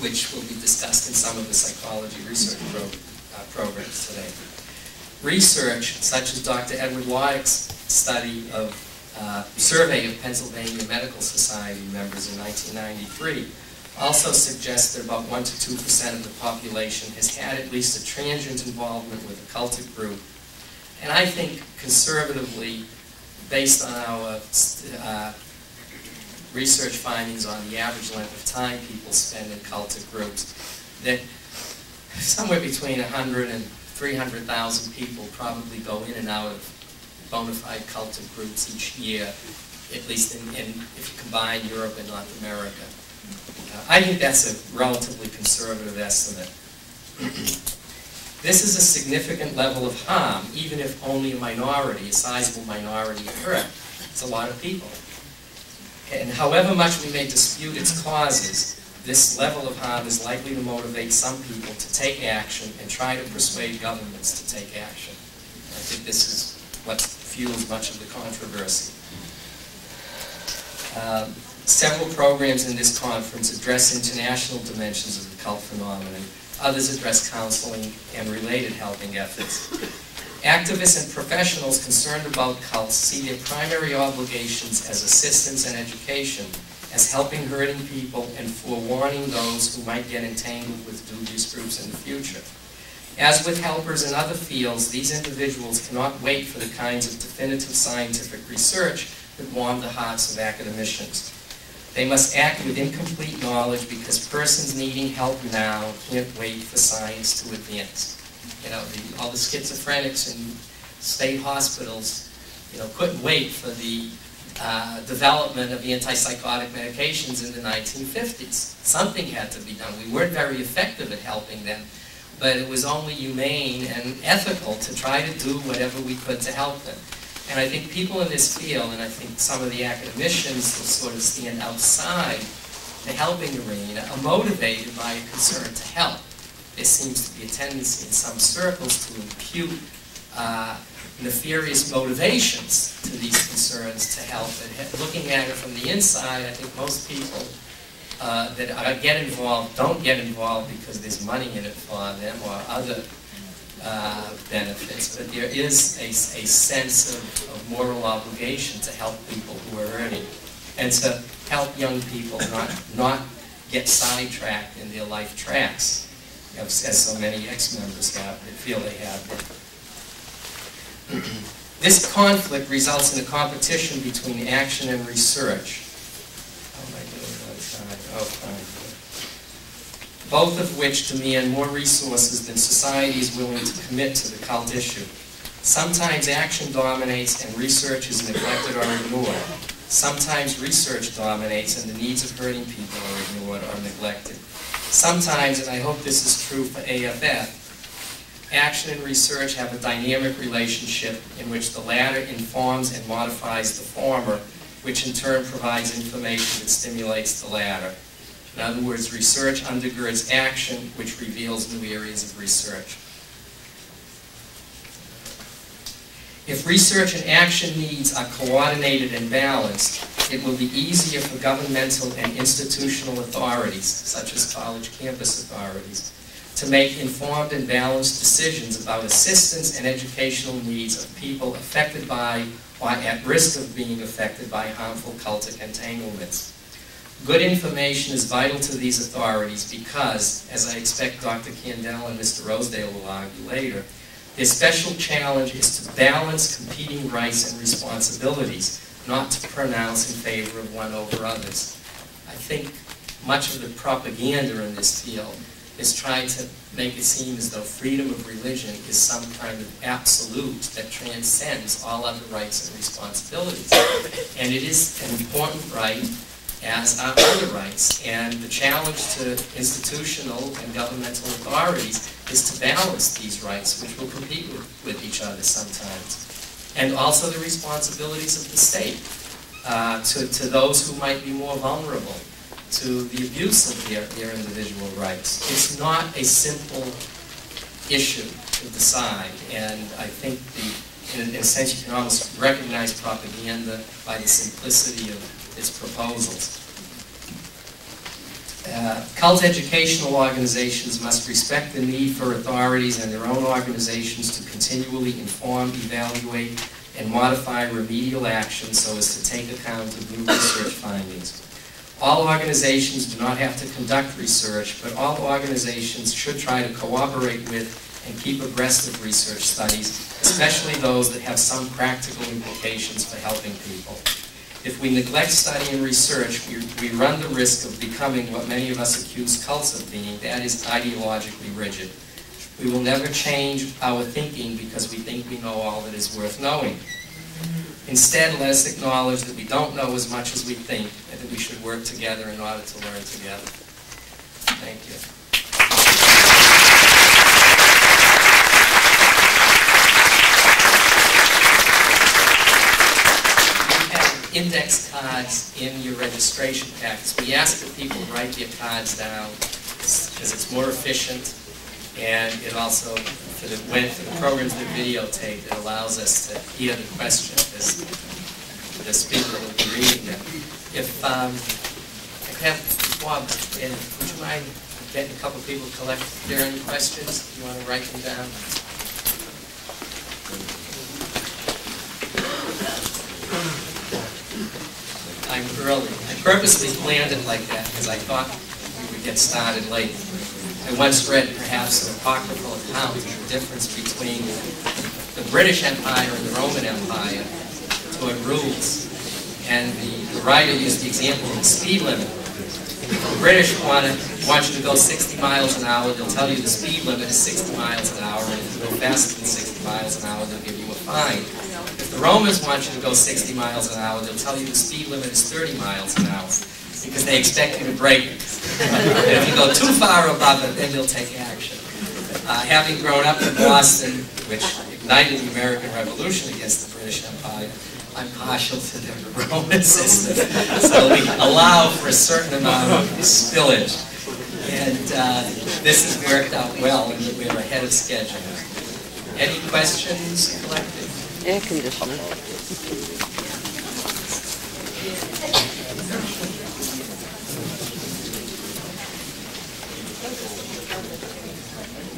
which will be discussed in some of the psychology research programs today. Research, such as Dr. Edward Waddick's survey of Pennsylvania Medical Society members in 1993, also suggests that about 1 to 2% of the population has had at least a transient involvement with a cultic group. And I think conservatively, based on our research findings on the average length of time people spend in cultic groups, that somewhere between 100 and 300,000 people probably go in and out of bona fide cultic groups each year, at least if you combine Europe and North America. I think that's a relatively conservative estimate. This is a significant level of harm, even if only a minority, a sizable minority, are hurt. It's a lot of people. And however much we may dispute its causes, this level of harm is likely to motivate some people to take action and try to persuade governments to take action. I think this is what fuels much of the controversy. Several programs in this conference address international dimensions of the cult phenomenon. Others address counseling and related helping efforts. Activists and professionals concerned about cults see their primary obligations as assistance and education, as helping hurting people and forewarning those who might get entangled with dubious groups in the future. As with helpers in other fields, these individuals cannot wait for the kinds of definitive scientific research that warm the hearts of academicians. They must act with incomplete knowledge because persons needing help now can't wait for science to advance. You know, all the schizophrenics in state hospitals, couldn't wait for the development of the antipsychotic medications in the 1950s. Something had to be done. We weren't very effective at helping them, but it was only humane and ethical to try to do whatever we could to help them. And I think people in this field, and I think some of the academicians who sort of stand outside the helping arena, are motivated by a concern to help. There seems to be a tendency in some circles to impute nefarious motivations to these concerns to help. And looking at it from the inside, I think most people that get involved don't get involved because there's money in it for them or other benefits, but there is a sense of moral obligation to help people who are hurting and to help young people not get sidetracked in their life tracks, as so many ex-members have, that feel they have been. This conflict results in a competition between action and research. How am I doing on time? Oh, fine. Both of which demand more resources than society is willing to commit to the cult issue. Sometimes action dominates and research is neglected or ignored. Sometimes research dominates and the needs of hurting people are ignored or neglected. Sometimes, and I hope this is true for AFF, action and research have a dynamic relationship in which the latter informs and modifies the former, which in turn provides information that stimulates the latter. In other words, research undergirds action, which reveals new areas of research. If research and action needs are coordinated and balanced, it will be easier for governmental and institutional authorities, such as college campus authorities, to make informed and balanced decisions about assistance and educational needs of people affected by or at risk of being affected by harmful cultic entanglements. Good information is vital to these authorities because, as I expect Dr. Kandel and Mr. Rosedale will argue later, their special challenge is to balance competing rights and responsibilities, not to pronounce in favor of one over others. I think much of the propaganda in this field is trying to make it seem as though freedom of religion is some kind of absolute that transcends all other rights and responsibilities. And it is an important right, as are other rights. And the challenge to institutional and governmental authorities is to balance these rights, which will compete with each other sometimes. And also the responsibilities of the state to those who might be more vulnerable to the abuse of their individual rights. It's not a simple issue to decide, and I think in a sense you can almost recognize propaganda by the simplicity of its proposals. Cult educational organizations must respect the need for authorities and their own organizations to continually inform, evaluate, and modify remedial actions so as to take account of new research findings. All organizations do not have to conduct research, but all organizations should try to cooperate with and keep abreast of research studies, especially those that have some practical implications for helping people. If we neglect study and research, we run the risk of becoming what many of us accuse cults of being, that is, ideologically rigid. We will never change our thinking because we think we know all that is worth knowing. Instead, let us acknowledge that we don't know as much as we think, and that we should work together in order to learn together. Thank you. Index cards in your registration packets. We ask that people write their cards down because it's more efficient, and it also, for the programs that videotape, it allows us to hear the question as the speaker will be reading them. If I could have Bob, and would you mind getting a couple people to collect if there are any questions? You want to write them down? I'm early. I purposely planned it like that because I thought we would get started late. I once read perhaps an apocryphal account of the difference between the British Empire and the Roman Empire toward rules. And the writer used the example of the speed limit. If the British want you to go 60 miles an hour, they'll tell you the speed limit is 60 miles an hour, and if you go faster than 60 miles an hour, they'll give you a fine. If the Romans want you to go 60 miles an hour, they'll tell you the speed limit is 30 miles an hour, because they expect you to break it. And if you go too far above it, then they'll take action. Having grown up in Boston, which ignited the American Revolution against the British Empire, I'm partial to the Roman system. So we allow for a certain amount of spillage. And this has worked out well, and we're ahead of schedule. Any questions collected? Air conditioner.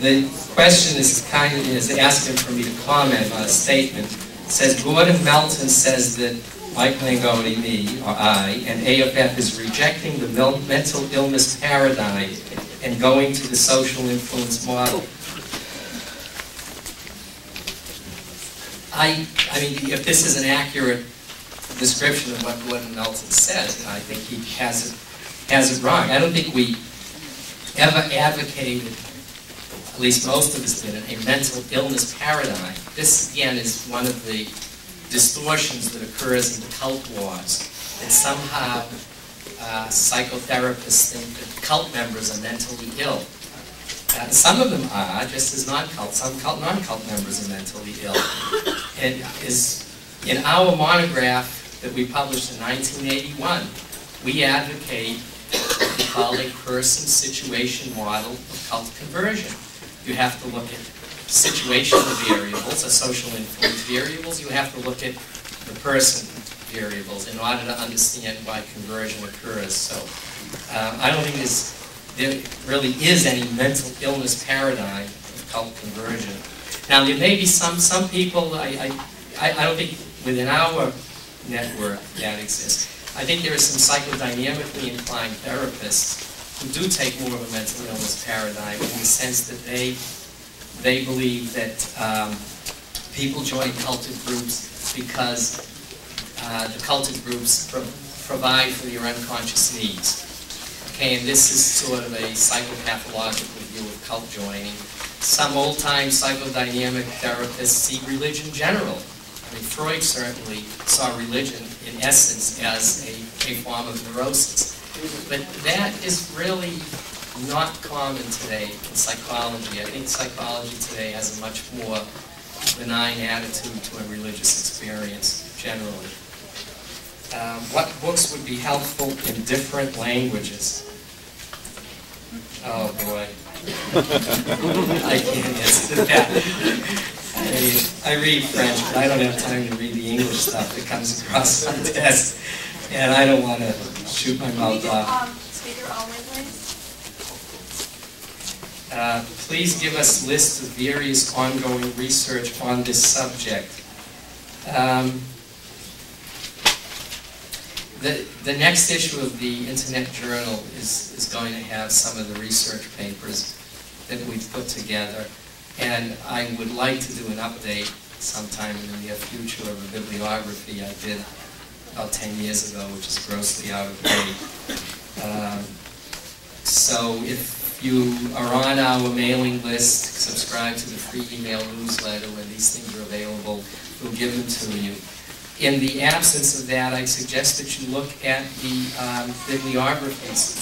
The question is asking for me to comment on a statement. It says, Gordon Melton says that Mike Langone, me, or I, and AFF is rejecting the mental illness paradigm and going to the social influence model. I mean, if this is an accurate description of what Gordon Melton says, I think he has it wrong. I don't think we ever advocated, at least most of us didn't, a mental illness paradigm. This, again, is one of the distortions that occurs in the cult wars, that somehow psychotherapists think that cult members are mentally ill. Some of them are, just as non-cult. Some non-cult members are mentally ill. And in our monograph that we published in 1981, we advocate what we call a person-situation model of cult conversion. You have to look at situational variables, or social influence variables. You have to look at the person variables in order to understand why conversion occurs. So I don't think there really is any mental illness paradigm of cult conversion. Now, there may be some people, I don't think within our network that exists. I think there are some psychodynamically inclined therapists who do take more of a mental illness paradigm in the sense that they believe that people join cultic groups because the cultic groups provide for your unconscious needs. Okay, and this is sort of a psychopathological view of cult joining. Some old-time psychodynamic therapists see religion generally. I mean, Freud certainly saw religion, in essence, as a form of neurosis. But that is really not common today in psychology. I think psychology today has a much more benign attitude to a religious experience, generally. What books would be helpful in different languages? Oh boy. I can't answer that. I read French, but I don't have time to read the English stuff that comes across my desk. And I don't want to shoot my mouth off. Speaker only, please. please give us lists of various ongoing research on this subject. The next issue of the Internet Journal is going to have some of the research papers that we've put together, and I would like to do an update sometime in the near future of a bibliography I did about 10 years ago, which is grossly out of date. So if you are on our mailing list, subscribe to the free email newsletter when these things are available, we'll give them to you. In the absence of that, I suggest that you look at the bibliographies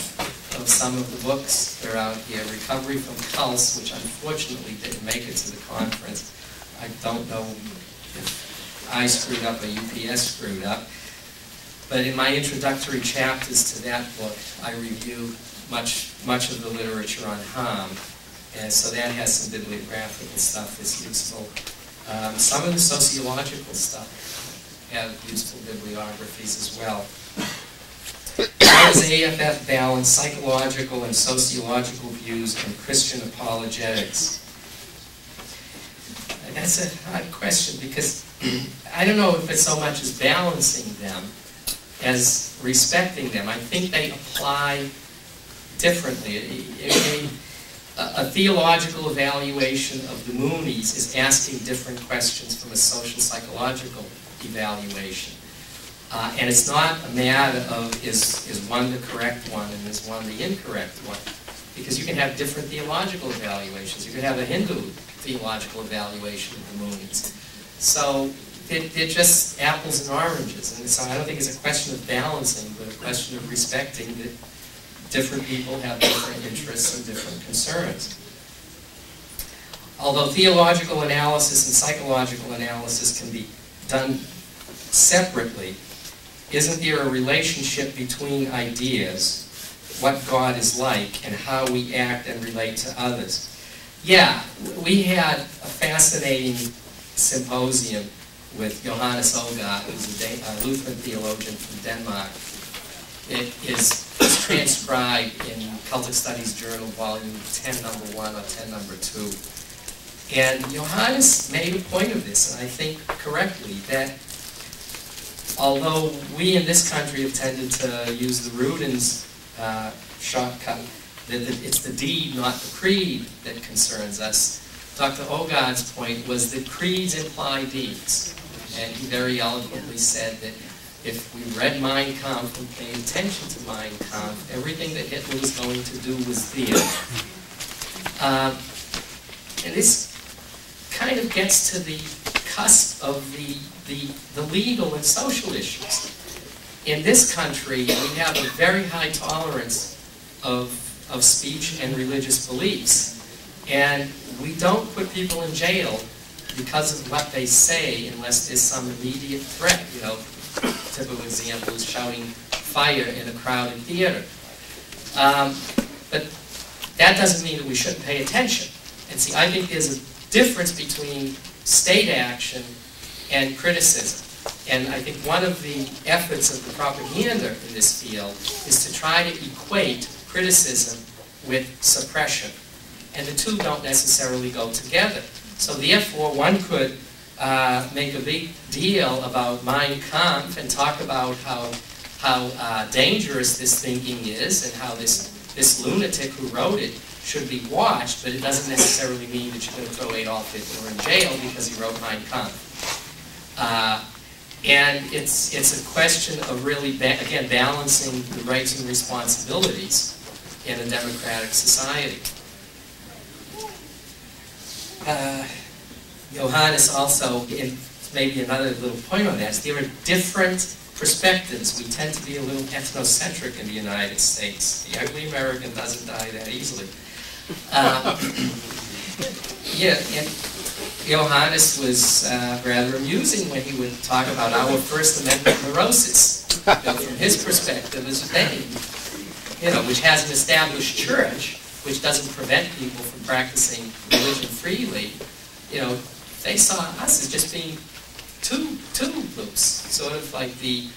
of some of the books that are out here. Recovery from Cults, which unfortunately didn't make it to the conference. I don't know if I screwed up or UPS screwed up. But in my introductory chapters to that book, I review much of the literature on harm. And so that has some bibliographical stuff that's useful. Some of the sociological stuff have useful bibliographies as well. How does AFF balance psychological and sociological views and Christian apologetics? And that's a hard question, because I don't know if it's so much as balancing them as respecting them. I think they apply differently. A theological evaluation of the Moonies is asking different questions from a social psychological evaluation. And it's not a matter of is one the correct one and is one the incorrect one. Because you can have different theological evaluations. You can have a Hindu theological evaluation of the Moonies. So they're just apples and oranges. And so I don't think it's a question of balancing, but a question of respecting that different people have different interests and different concerns. Although theological analysis and psychological analysis can be done separately, isn't there a relationship between ideas, what God is like, and how we act and relate to others? Yeah, we had a fascinating symposium with Johannes Ogard, who's a Lutheran theologian from Denmark. It is transcribed in Cultic Studies Journal, Volume 10, Number 1, or 10, Number 2. And Johannes made a point of this, and I think correctly, that although we in this country have tended to use the Rudin's shortcut, that it's the deed, not the creed, that concerns us, Dr. Ogard's point was that creeds imply deeds. And he very eloquently said that if we read Mein Kampf and paid attention to Mein Kampf, everything that Hitler was going to do was there. And this kind of gets to the cusp of the legal and social issues. In this country, we have a very high tolerance of speech and religious beliefs. And we don't put people in jail because of what they say unless there's some immediate threat. You know, typical example is shouting fire in a crowded theater. But that doesn't mean that we shouldn't pay attention. And see, I think there's a difference between state action and criticism. And I think one of the efforts of the propaganda in this field is to try to equate criticism with suppression. And the two don't necessarily go together. So therefore, one could make a big deal about Mein Kampf and talk about how dangerous this thinking is and how this lunatic who wrote it should be watched, but it doesn't necessarily mean that you're going to throw Adolf Hitler in jail because he wrote Mein Kampf. And it's a question of really, again, balancing the rights and responsibilities in a democratic society. Johannes also, maybe another little point on that, is there are different perspectives. We tend to be a little ethnocentric in the United States. The ugly American doesn't die that easily. Yeah, and Johannes was rather amusing when he would talk about our First Amendment neurosis, from his perspective as a Dane, which has an established church, which doesn't prevent people from practicing religion freely. They saw us as just being two loops, sort of like the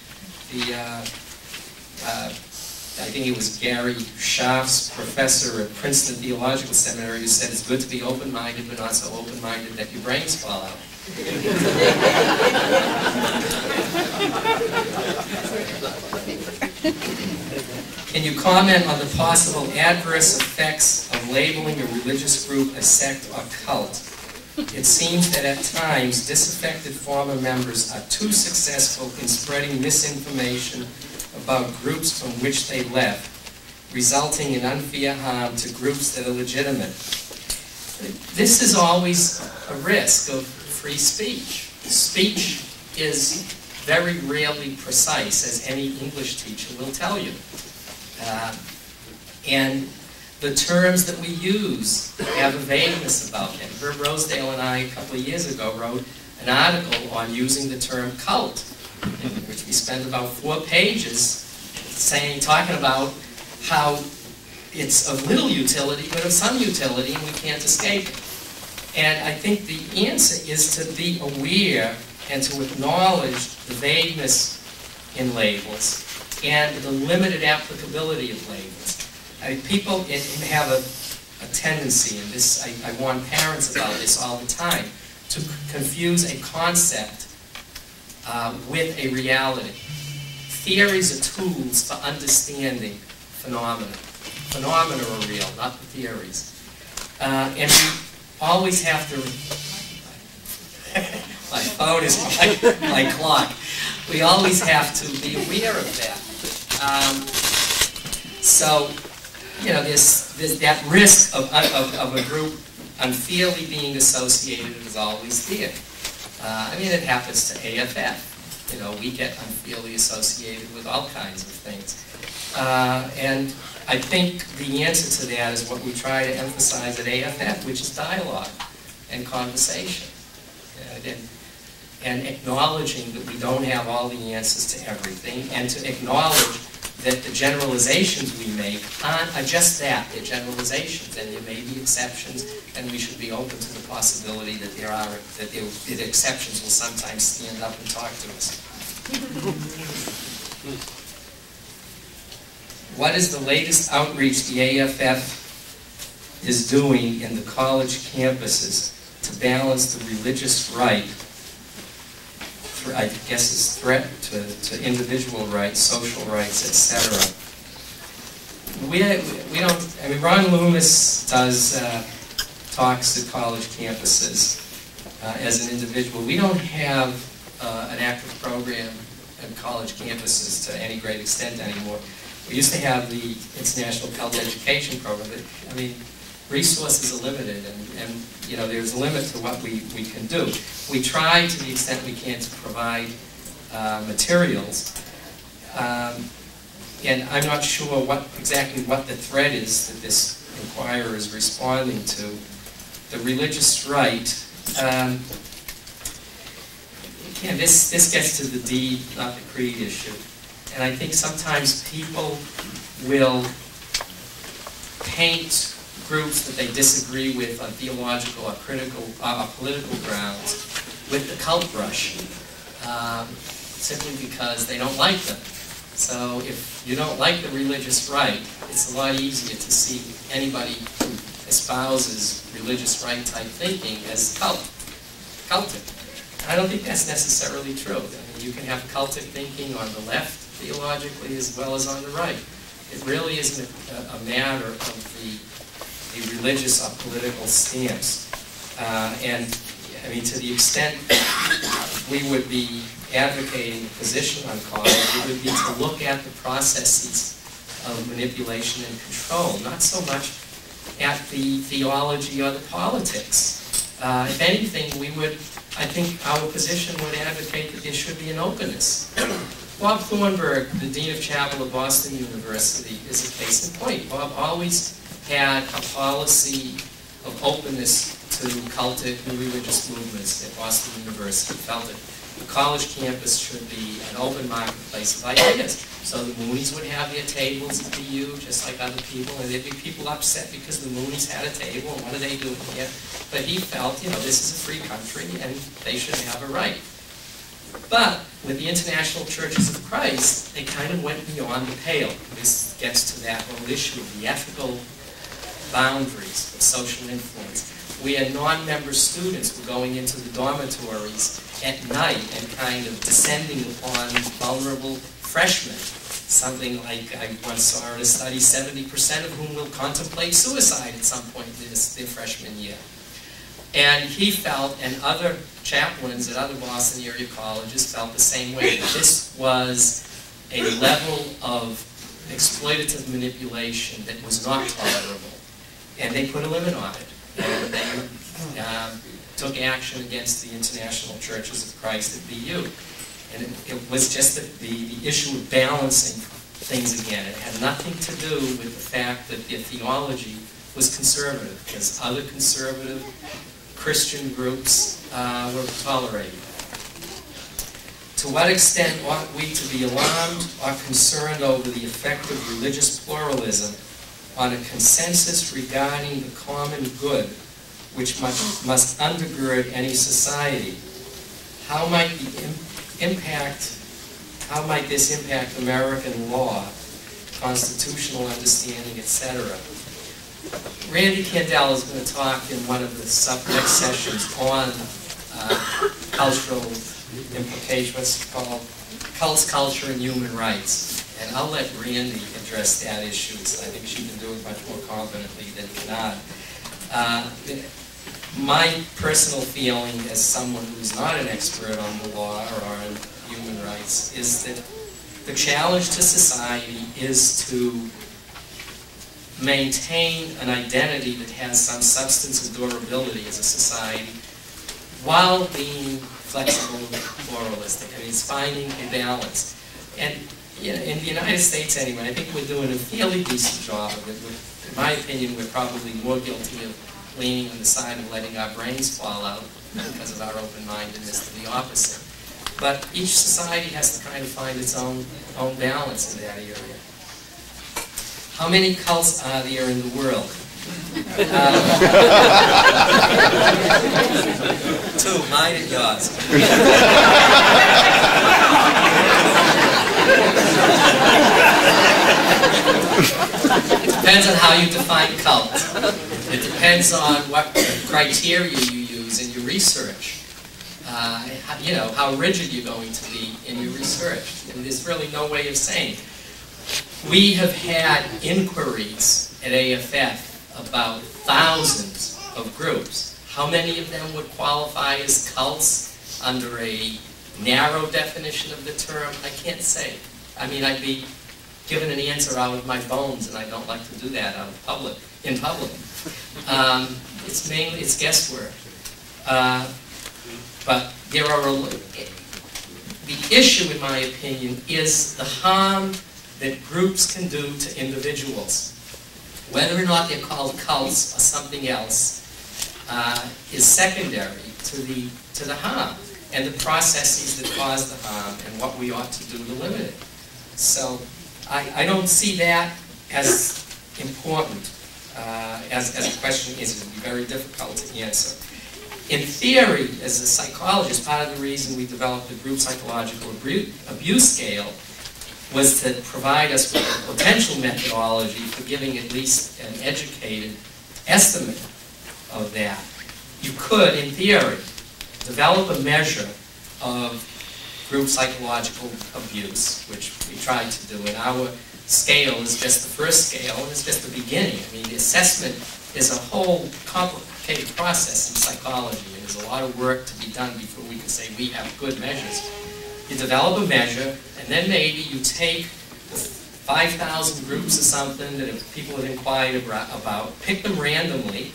I think it was Gary Schaaf's professor at Princeton Theological Seminary, who said it's good to be open-minded, but not so open-minded that your brains fall out. Can you comment on the possible adverse effects of labeling a religious group a sect or cult? It seems that at times disaffected former members are too successful in spreading misinformation about groups from which they left, resulting in unfair harm to groups that are legitimate. This is always a risk of free speech. Speech is very rarely precise, as any English teacher will tell you. And the terms that we use have a vagueness about them. Herb Rosedale and I, a couple of years ago, wrote an article on using the term cult, in which we spent about 4 pages talking about how it's of little utility, but of some utility, and we can't escape it. And I think the answer is to be aware and to acknowledge the vagueness in labels and the limited applicability of labels. People have a tendency, and this I warn parents about this all the time, to confuse a concept with a reality. Theories are tools for understanding phenomena. Phenomena are real, not the theories. And we always have to... My phone is my clock. We always have to be aware of that. So, you know, there's that risk of a group unfairly being associated is always there. I mean, it happens to AFF. You know, we get unfairly associated with all kinds of things. And I think the answer to that is what we try to emphasize at AFF, which is dialogue and conversation. And acknowledging that we don't have all the answers to everything, and to acknowledge that the generalizations we make are just that, they're generalizations, and there may be exceptions, and we should be open to the possibility that the exceptions will sometimes stand up and talk to us. What is the latest outreach the AFF is doing in the college campuses to balance the religious right, I guess it's threat to individual rights, social rights, etc.? We don't, I mean, Ron Loomis does talks at college campuses as an individual. We don't have an active program at college campuses to any great extent anymore. We used to have the International Health Education Program, but I mean, resources are limited, and you know, there's a limit to what we can do. We try to the extent we can to provide materials, and I'm not sure exactly what the threat is that this inquirer is responding to. The religious right, again, this gets to the deed, not the creed issue. And I think sometimes people will paint groups that they disagree with on theological or critical or political grounds with the cult brush, simply because they don't like them. So if you don't like the religious right, it's a lot easier to see anybody who espouses religious right type thinking as cultic. And I don't think that's necessarily true. I mean, you can have cultic thinking on the left theologically as well as on the right. It really isn't a matter of the religious or political stance. And I mean, to the extent we would be advocating a position on college, it would be to look at the processes of manipulation and control, not so much at the theology or the politics. If anything, we would, I think our position would advocate that there should be an openness. Bob Thornburg, the Dean of Chapel of Boston University, is a case in point. Bob always had a policy of openness to cultic and religious movements at Boston University. He felt that the college campus should be an open marketplace of ideas. So the Moonies would have their tables at BU, just like other people, and there'd be people upset because the Moonies had a table, and what are they doing here? But he felt, you know, this is a free country, and they should have a right. But with the International Churches of Christ, they kind of went beyond the pale. This gets to that whole issue of the ethical boundaries of social influence. We had non-member students who were going into the dormitories at night and kind of descending upon vulnerable freshmen. Something like, I once saw in a study, 70% of whom will contemplate suicide at some point in their freshman year. And he felt, and other chaplains at other Boston area colleges felt the same way. This was a level of exploitative manipulation that was not tolerable. And they put a limit on it. And they took action against the International Churches of Christ at BU. And it was just the issue of balancing things again. It had nothing to do with the fact that their theology was conservative, because other conservative Christian groups were tolerated. To what extent ought we to be alarmed or concerned over the effect of religious pluralism on a consensus regarding the common good which must undergird any society? How might this impact American law, constitutional understanding, etc.? Randy Kendall is going to talk in one of the next sessions on cultural implications, what's called cults, culture, and human rights. And I'll let Randy address that issue, so I think she can do it much more confidently than Kennard. My personal feeling as someone who's not an expert on the law or on human rights is that the challenge to society is to maintain an identity that has some substance and durability as a society while being flexible and pluralistic. I mean, it's finding a balance. And you know, in the United States anyway, I think we're doing a fairly decent job of it. In my opinion, we're probably more guilty of leaning on the side of letting our brains fall out because of our open-mindedness than the opposite. But each society has to kind of find its own balance in that area. How many cults are there in the world? 2, mine and yours. It depends on how you define cult. It depends on what criteria you use in your research. You know, how rigid you're going to be in your research. And there's really no way of saying. We have had inquiries at AFF about thousands of groups. How many of them would qualify as cults under a narrow definition of the term? I can't say. I mean, I'd be given an answer out of my bones, and I don't like to do that in public. It's guesswork. But there are the issue, in my opinion, is the harm that groups can do to individuals. Whether or not they're called cults or something else is secondary to the harm and the processes that cause the harm and what we ought to do to limit it. So I don't see that as important as a question is. It would be very difficult to answer. In theory, as a psychologist, part of the reason we developed the group psychological abuse scale was to provide us with a potential methodology for giving at least an educated estimate of that. You could, in theory, develop a measure of group psychological abuse, which we tried to do, and our scale is just the first scale, and it's just the beginning. I mean, the assessment is a whole complicated process in psychology, and there's a lot of work to be done before we can say we have good measures. You develop a measure, and then maybe you take the 5,000 groups or something that people have inquired about, pick them randomly,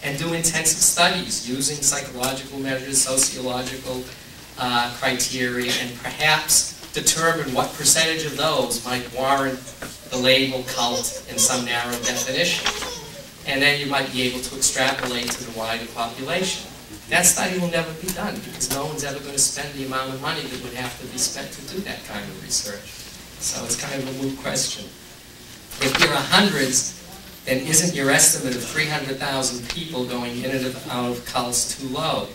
and do intensive studies using psychological measures, sociological criteria, and perhaps determine what percentage of those might warrant the label cult in some narrow definition. And then you might be able to extrapolate to the wider population. That study will never be done because no one's ever going to spend the amount of money that would have to be spent to do that kind of research. So it's kind of a moot question. If there are hundreds, then isn't your estimate of 300,000 people going in and out of cults too low?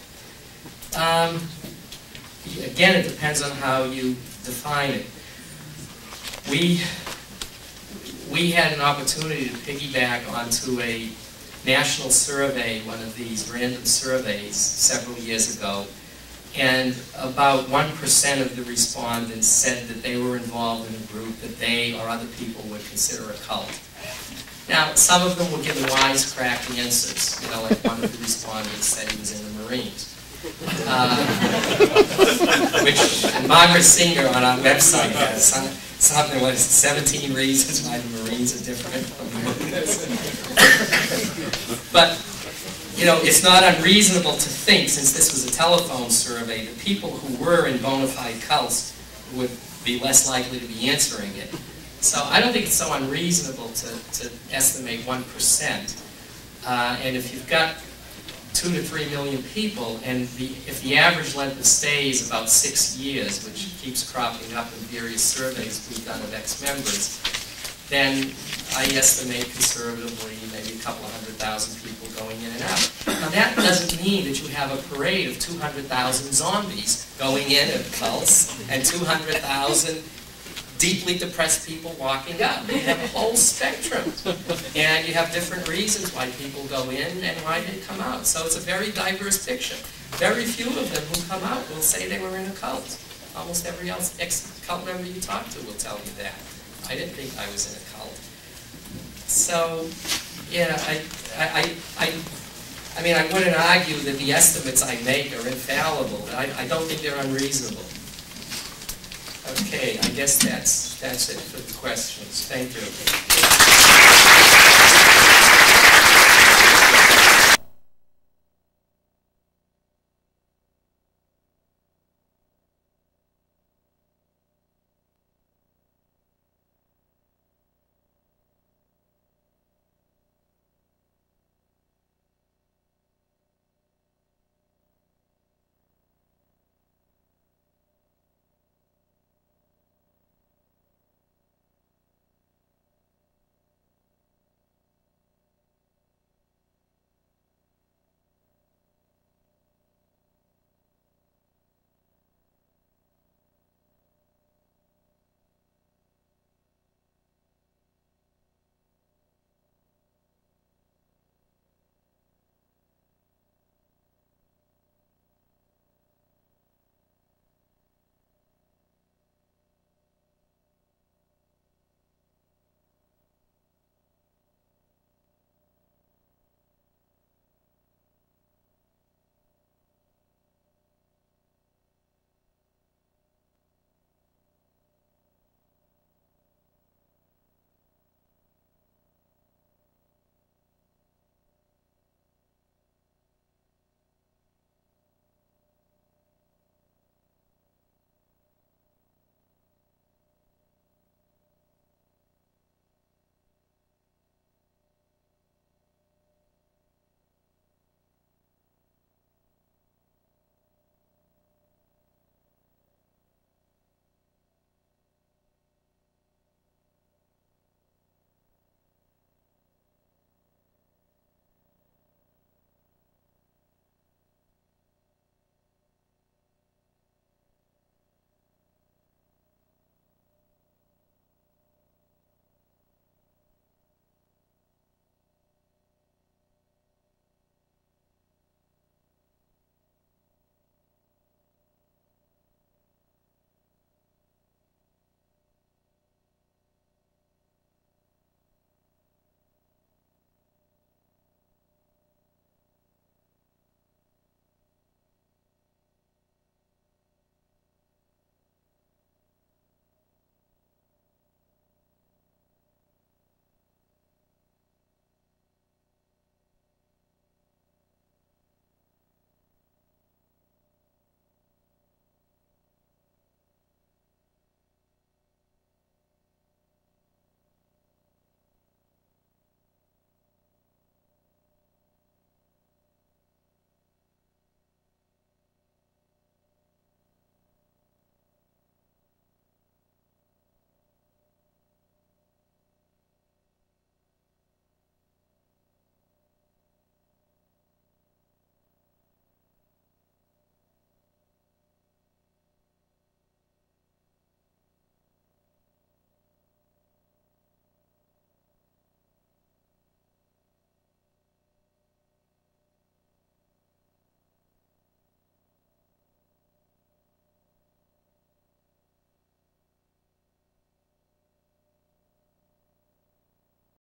again, it depends on how you define it. We had an opportunity to piggyback onto a national survey, one of these random surveys, several years ago, and about 1% of the respondents said that they were involved in a group that they or other people would consider a cult. Now, some of them were given wisecracking answers. You know, like one of the respondents said he was in the Marines. And Margaret Singer on our website has something like 17 reasons why the Marines are different from the Marines. But, you know, it's not unreasonable to think, since this was a telephone survey, that people who were in bona fide cults would be less likely to be answering it. So I don't think it's so unreasonable to estimate 1%. And if you've got 2 to 3 million people, and if the average length of stay is about 6 years, which keeps cropping up in various surveys we've done of ex-members, then I estimate conservatively maybe a couple of 100,000 people going in and out. Now that doesn't mean that you have a parade of 200,000 zombies going in at cults and 200,000 deeply depressed people walking out. You have a whole spectrum. And you have different reasons why people go in and why they come out. So it's a very diverse picture. Very few of them who come out will say they were in a cult. Almost every ex-cult member you talk to will tell you that. I didn't think I was in a cult. So, yeah, I mean, I wouldn't argue that the estimates I make are infallible, but I don't think they're unreasonable. Okay, I guess that's it for the questions. Thank you.